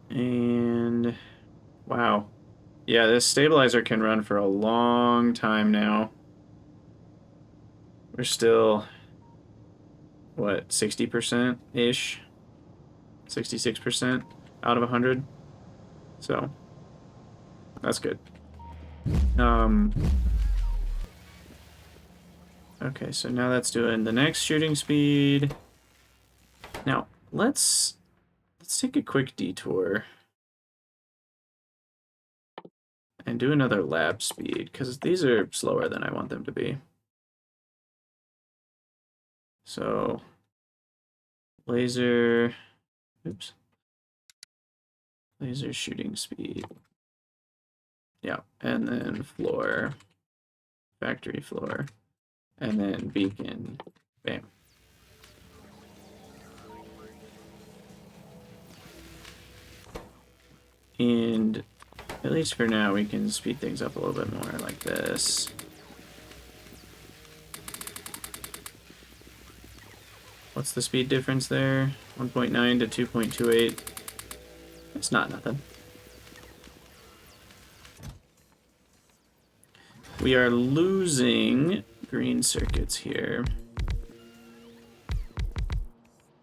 And wow. Yeah, this stabilizer can run for a long time now. We're still, what, 60%-ish? 66% out of 100. So, that's good. Okay, so now that's doing the next shooting speed. Now, let's take a quick detour and do another lab speed, because these are slower than I want them to be. So, laser, oops, laser shooting speed. Yeah, and then floor, factory floor, and then beacon, bam. And at least for now, we can speed things up a little bit more like this. What's the speed difference there? 1.9 to 2.28. It's not nothing. We are losing green circuits here.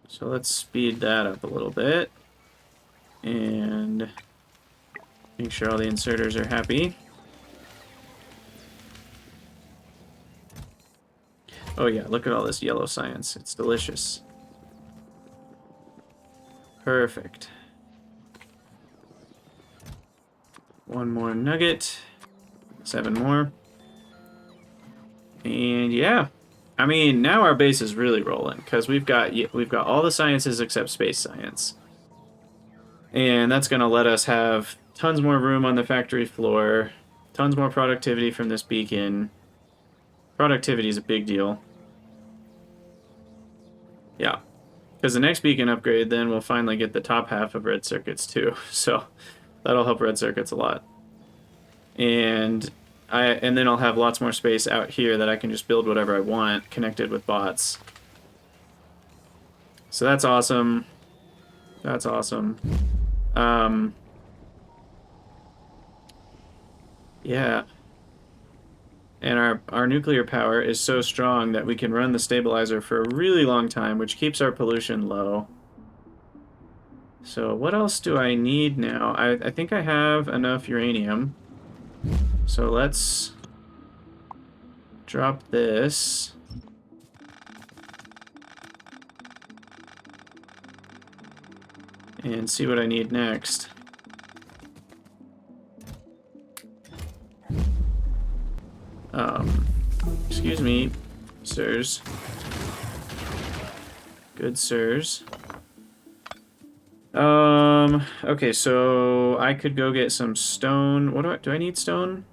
So let's speed that up a little bit. And make sure all the inserters are happy. Oh yeah, look at all this yellow science. It's delicious. Perfect. 1 more nugget. 7 more. And yeah, I mean, now our base is really rolling because we've got all the sciences except space science, and that's going to let us have tons more room on the factory floor, tons more productivity from this beacon. Productivity is a big deal. Yeah, because the next beacon upgrade, then we'll finally get the top half of red circuits too. So that'll help red circuits a lot, and then I'll have lots more space out here that I can just build whatever I want connected with bots. So that's awesome. That's awesome. Yeah. And our nuclear power is so strong that we can run the stabilizer for a really long time, which keeps our pollution low. So what else do I need now? I think I have enough uranium. So let's drop this. And see what I need next. Excuse me, sirs. Good sirs. Okay, so I could go get some stone. What do I need stone?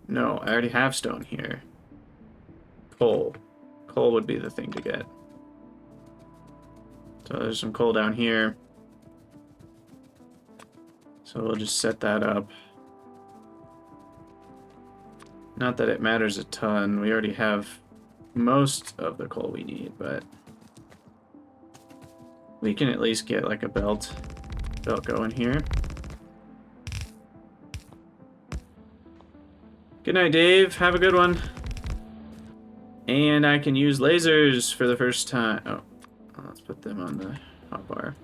No, I already have stone here. Coal. Coal would be the thing to get. So there's some coal down here. So we'll just set that up. Not that it matters a ton. We already have most of the coal we need, but we can at least get like a belt going here. Good night, Dave. Have a good one. And I can use lasers for the first time. Oh, let's put them on the hotbar.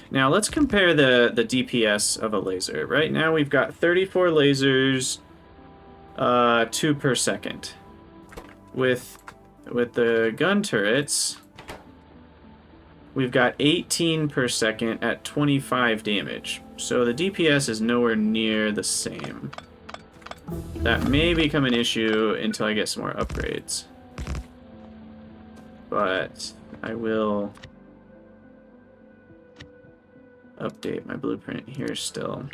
Now let's compare the DPS of a laser. Right now we've got 34 lasers, 2 per second. With the gun turrets, we've got 18 per second at 25 damage. So the DPS is nowhere near the same. That may become an issue until I get some more upgrades. But I will update my blueprint here still.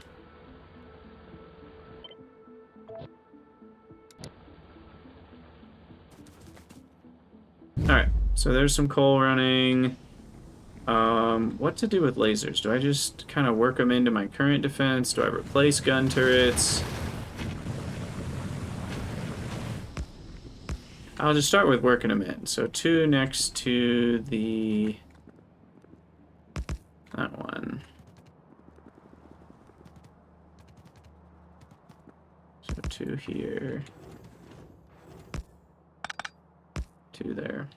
Alright, so there's some coal running. What to do with lasers? Do I just kind of work them into my current defense? Do I replace gun turrets? I'll just start with working them in. So 2 next to that one. So 2 here. 2 there.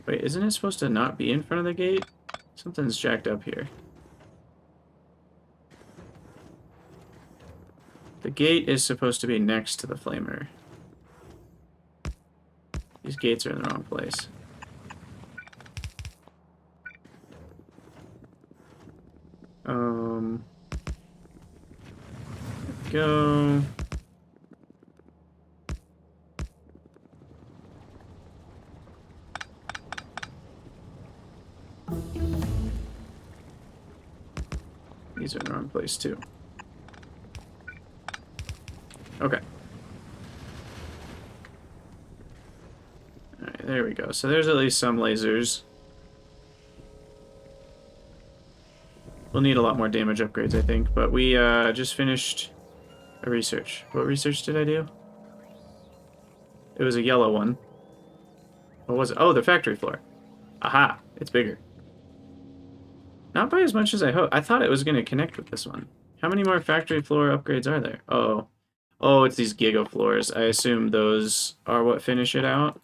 Wait, isn't it supposed to not be in front of the gate? Something's jacked up here. The gate is supposed to be next to the flamer. These gates are in the wrong place. Go. These are in the wrong place too. Okay. Alright, there we go. So there's at least some lasers. We'll need a lot more damage upgrades, I think, but we just finished a research. What research did I do? It was a yellow one. What was it? Oh, the factory floor. Aha! It's bigger. Not by as much as I hoped. I thought it was going to connect with this one. How many more factory floor upgrades are there? Oh. Oh, it's these giga floors. I assume those are what finish it out.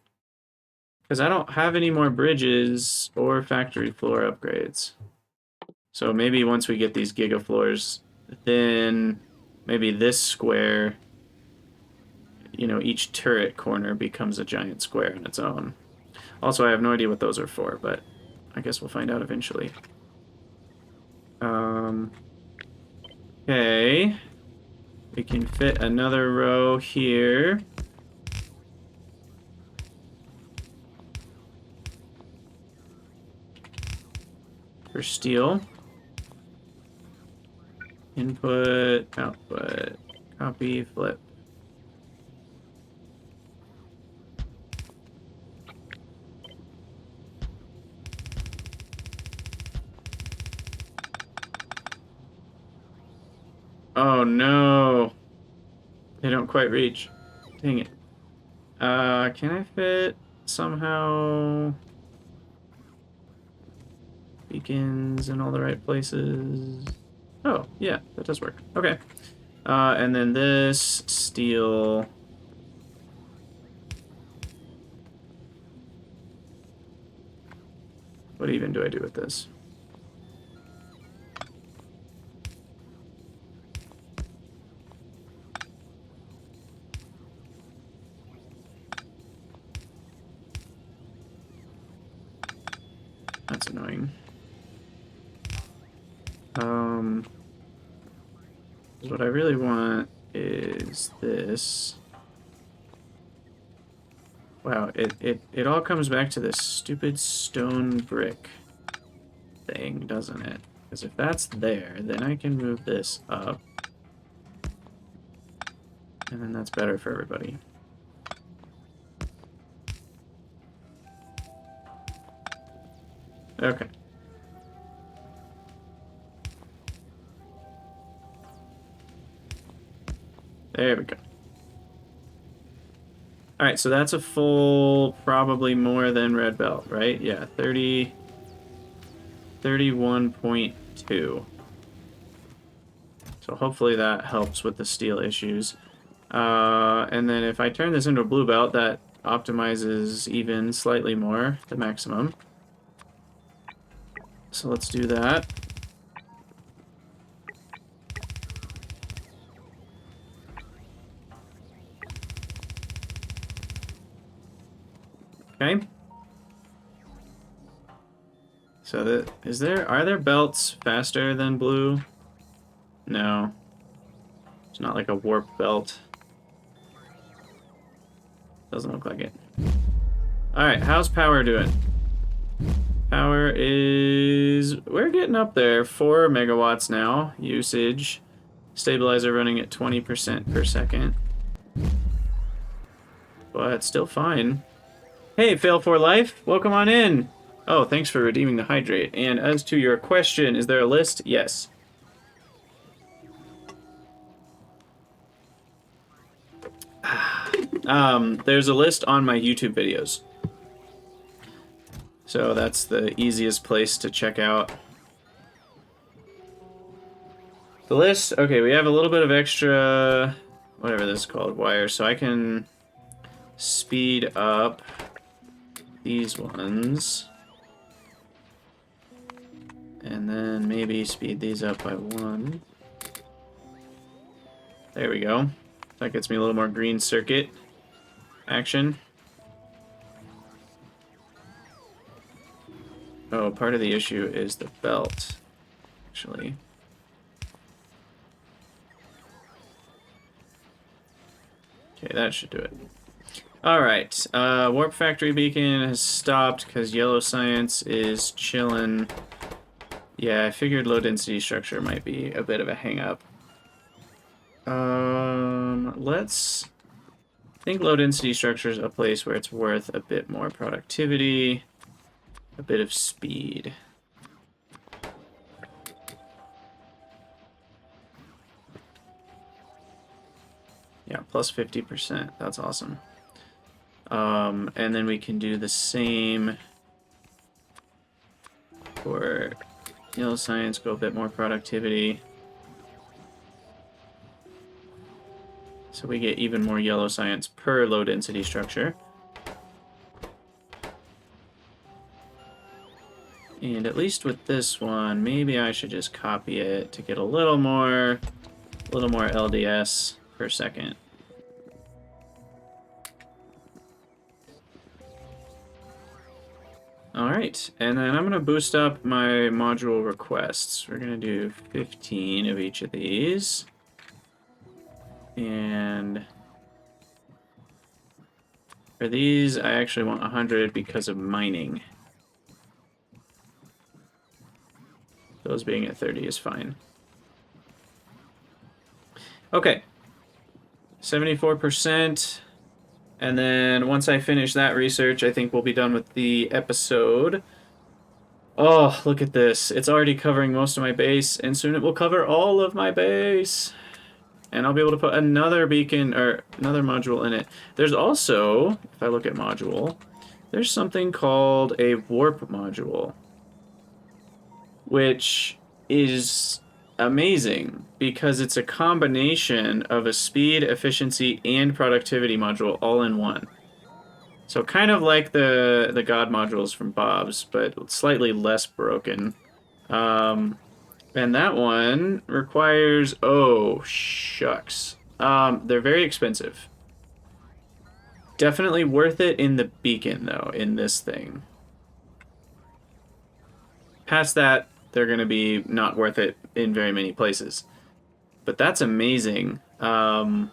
Because I don't have any more bridges or factory floor upgrades. So maybe once we get these giga floors, then maybe this square, you know, each turret corner becomes a giant square on its own. Also, I have no idea what those are for, but I guess we'll find out eventually. Okay. We can fit another row here. For steel. Input, output, copy, flip. Oh no. They don't quite reach. Dang it. Can I fit somehow beacons in all the right places? Oh, yeah, that does work. Okay. And then this steel. What even do I do with this? That's annoying. What I really want is this. Wow, it all comes back to this stupid stone brick thing, doesn't it? Because if that's there, then I can move this up. And then that's better for everybody. Okay. There we go. Alright, so that's a full, probably more than red belt, right? Yeah, 31.2. So hopefully that helps with the steel issues. And then if I turn this into a blue belt, that optimizes even slightly more, the maximum. So let's do that. Okay. So are there belts faster than blue? No. It's not like a warp belt. Doesn't look like it. Alright, how's power doing? Power is... We're getting up there. 4 megawatts now. Usage. Stabilizer running at 20% per second. But still fine. Hey, Fail for Life. Welcome on in. Oh, thanks for redeeming the hydrate. And as to your question, is there a list? Yes. There's a list on my YouTube videos. So that's the easiest place to check out the list. Okay, we have a little bit of extra, whatever this is called, wire, so I can speed up these ones. And then maybe speed these up by 1. There we go. That gets me a little more green circuit action. Oh, part of the issue is the belt, actually. Okay, that should do it. Alright, Warp Factory Beacon has stopped because Yellow Science is chilling. Yeah, I figured low density structure might be a bit of a hang-up. I think low density structure is a place where it's worth a bit more productivity, a bit of speed. Yeah, plus 50%. That's awesome. And then we can do the same for Yellow Science, go a bit more productivity. So we get even more Yellow Science per low density structure. And at least with this one, maybe I should just copy it to get a little more LDS per second. Alright, and then I'm going to boost up my module requests. We're going to do 15 of each of these. And for these, I actually want 100 because of mining. Those being at 30 is fine. Okay. 74%. And then once I finish that research, I think we'll be done with the episode. Oh, look at this. It's already covering most of my base, and soon it will cover all of my base. And I'll be able to put another beacon, or another module in it. There's also, if I look at module, there's something called a warp module, which is amazing because it's a combination of a speed, efficiency, and productivity module all in one. So kind of like the God modules from Bob's, but slightly less broken. And that one requires... Oh, shucks. They're very expensive. Definitely worth it in the beacon, though, in this thing. Past that, they're going to be not worth it in very many places. But that's amazing. That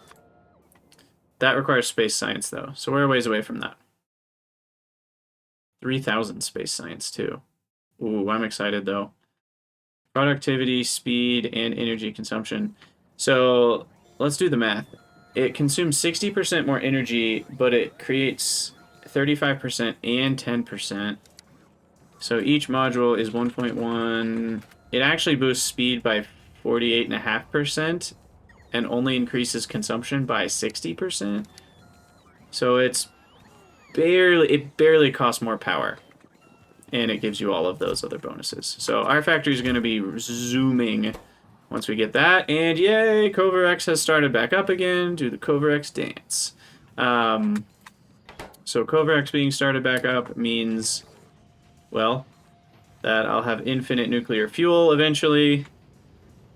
requires space science, though. So we're a ways away from that. 3,000 space science, too. Ooh, I'm excited, though. Productivity, speed, and energy consumption. So let's do the math. It consumes 60% more energy, but it creates 35% and 10%. So each module is 1.1. It actually boosts speed by 48.5% and only increases consumption by 60%. So it barely costs more power. And it gives you all of those other bonuses. So our factory is going to be zooming once we get that. And yay, Coverx has started back up again. Do the Coverx dance. So Coverx being started back up means... well, that I'll have infinite nuclear fuel eventually.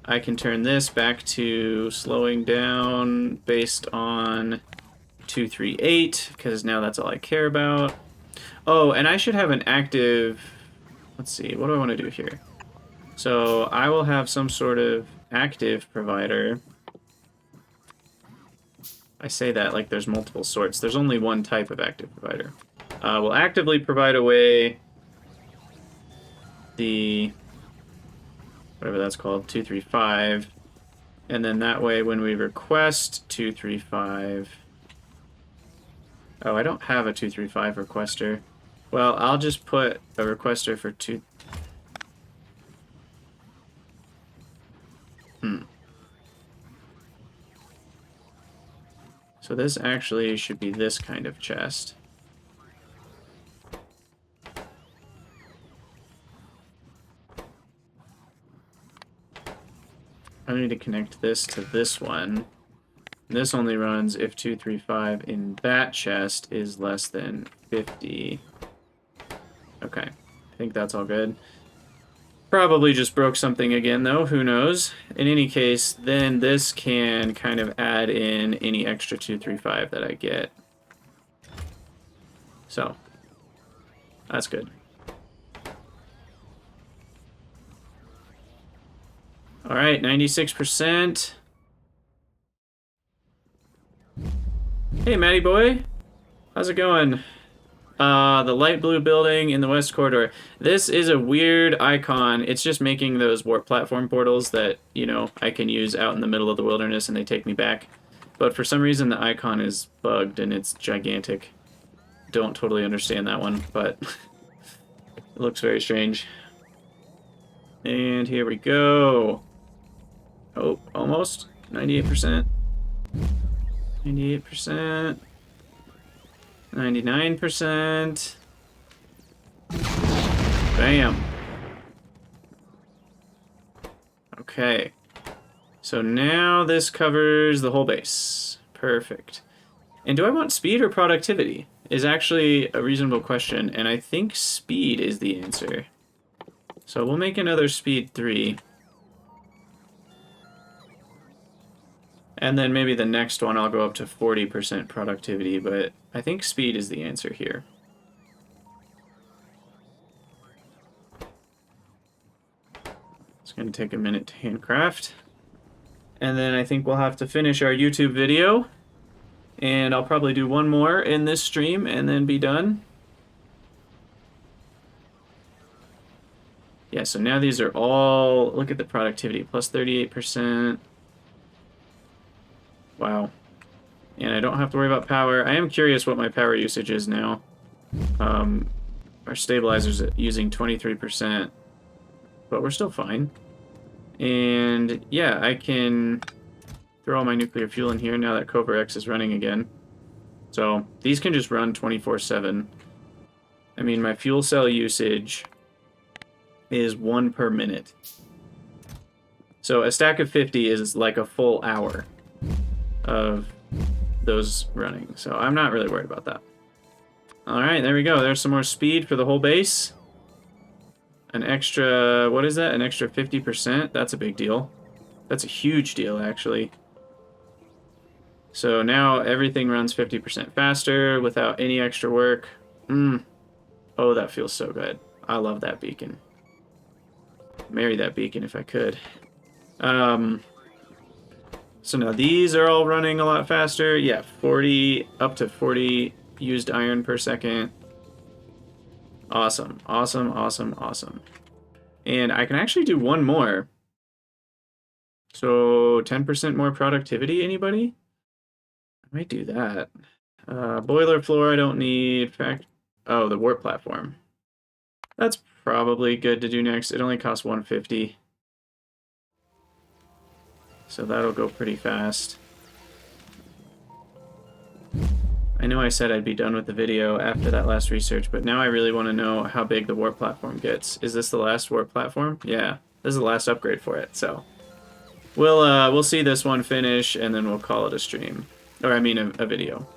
I can turn this back to slowing down based on 238, because now that's all I care about. Oh, and I should have an active... let's see, what do I want to do here? So I will have some sort of active provider. I say that like there's multiple sorts. There's only one type of active provider. We'll actively provide away the, whatever that's called, 235, and then that way when we request 235, oh, I don't have a 235 requester. Well, I'll just put a requester for 2. So this actually should be this kind of chest. I need to connect this to this one. This only runs if 235 in that chest is less than 50. Okay, I think that's all good. Probably just broke something again, though. Who knows? In any case, then this can kind of add in any extra 235 that I get. So, that's good. All right, 96%. Hey, Matty boy. How's it going? The light blue building in the west corridor. This is a weird icon. It's just making those warp platform portals that, you know, I can use out in the middle of the wilderness and they take me back. But for some reason the icon is bugged and it's gigantic. Don't totally understand that one, but it looks very strange. And here we go. Oh, almost. 98%. 98%. 99%. Bam. Okay. So now this covers the whole base. Perfect. And do I want speed or productivity? Is actually a reasonable question, and I think speed is the answer. So we'll make another speed 3. And then maybe the next one I'll go up to 40% productivity, but I think speed is the answer here. going to take a minute to handcraft. And then I think we'll have to finish our YouTube video. And I'll probably do one more in this stream and then be done. Yeah, so now these are all... Look at the productivity. Plus 38%. Wow. And I don't have to worry about power. I am curious what my power usage is now. Our stabilizer's using 23%. But we're still fine. And yeah, I can throw all my nuclear fuel in here now that Cobra X is running again. So these can just run 24/7. I mean, my fuel cell usage is 1 per minute. So a stack of 50 is like a full hour of those running. So I'm not really worried about that. Alright, there we go. There's some more speed for the whole base. An extra, what is that? An extra 50%? That's a big deal. That's a huge deal, actually. So now everything runs 50% faster without any extra work. Oh, that feels so good. I love that beacon. Marry that beacon if I could. So now these are all running a lot faster. Yeah, 40, up to 40 used iron per second. Awesome, awesome, awesome, awesome. And I can actually do one more. So 10% more productivity, anybody? I might do that. Boiler floor I don't need. Oh, the warp platform. That's probably good to do next. It only costs 150. So that'll go pretty fast. I know I said I'd be done with the video after that last research, but now I really want to know how big the warp platform gets. Is this the last warp platform? Yeah, this is the last upgrade for it, so... We'll see this one finish, and then we'll call it a stream. Or, I mean, a video.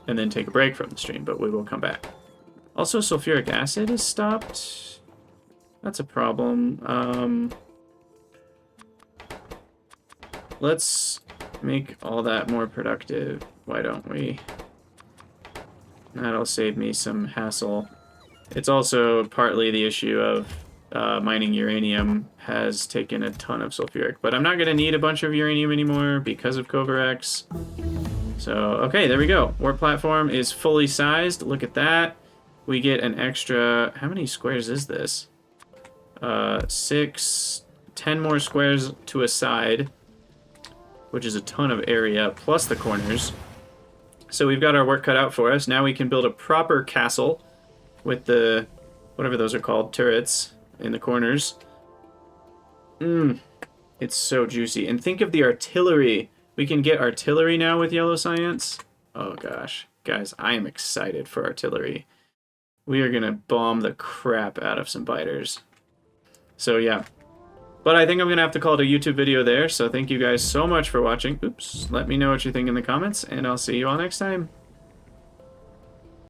And then take a break from the stream, but we will come back. Also, sulfuric acid is stopped. That's a problem. Let's make all that more productive. Why don't we? That'll save me some hassle. It's also partly the issue of mining uranium has taken a ton of sulfuric. But I'm not going to need a bunch of uranium anymore because of Cobra X. So, okay, there we go. Warp platform is fully sized. Look at that. We get an extra... How many squares is this? 10 more squares to a side, which is a ton of area, plus the corners. So we've got our work cut out for us. Now we can build a proper castle with the, whatever those are called, turrets in the corners. It's so juicy. And think of the artillery. We can get artillery now with yellow science. Oh gosh. Guys, I am excited for artillery. We are going to bomb the crap out of some biters. So yeah. But I think I'm going to have to call it a YouTube video there. So thank you guys so much for watching. Oops. Let me know what you think in the comments, and I'll see you all next time.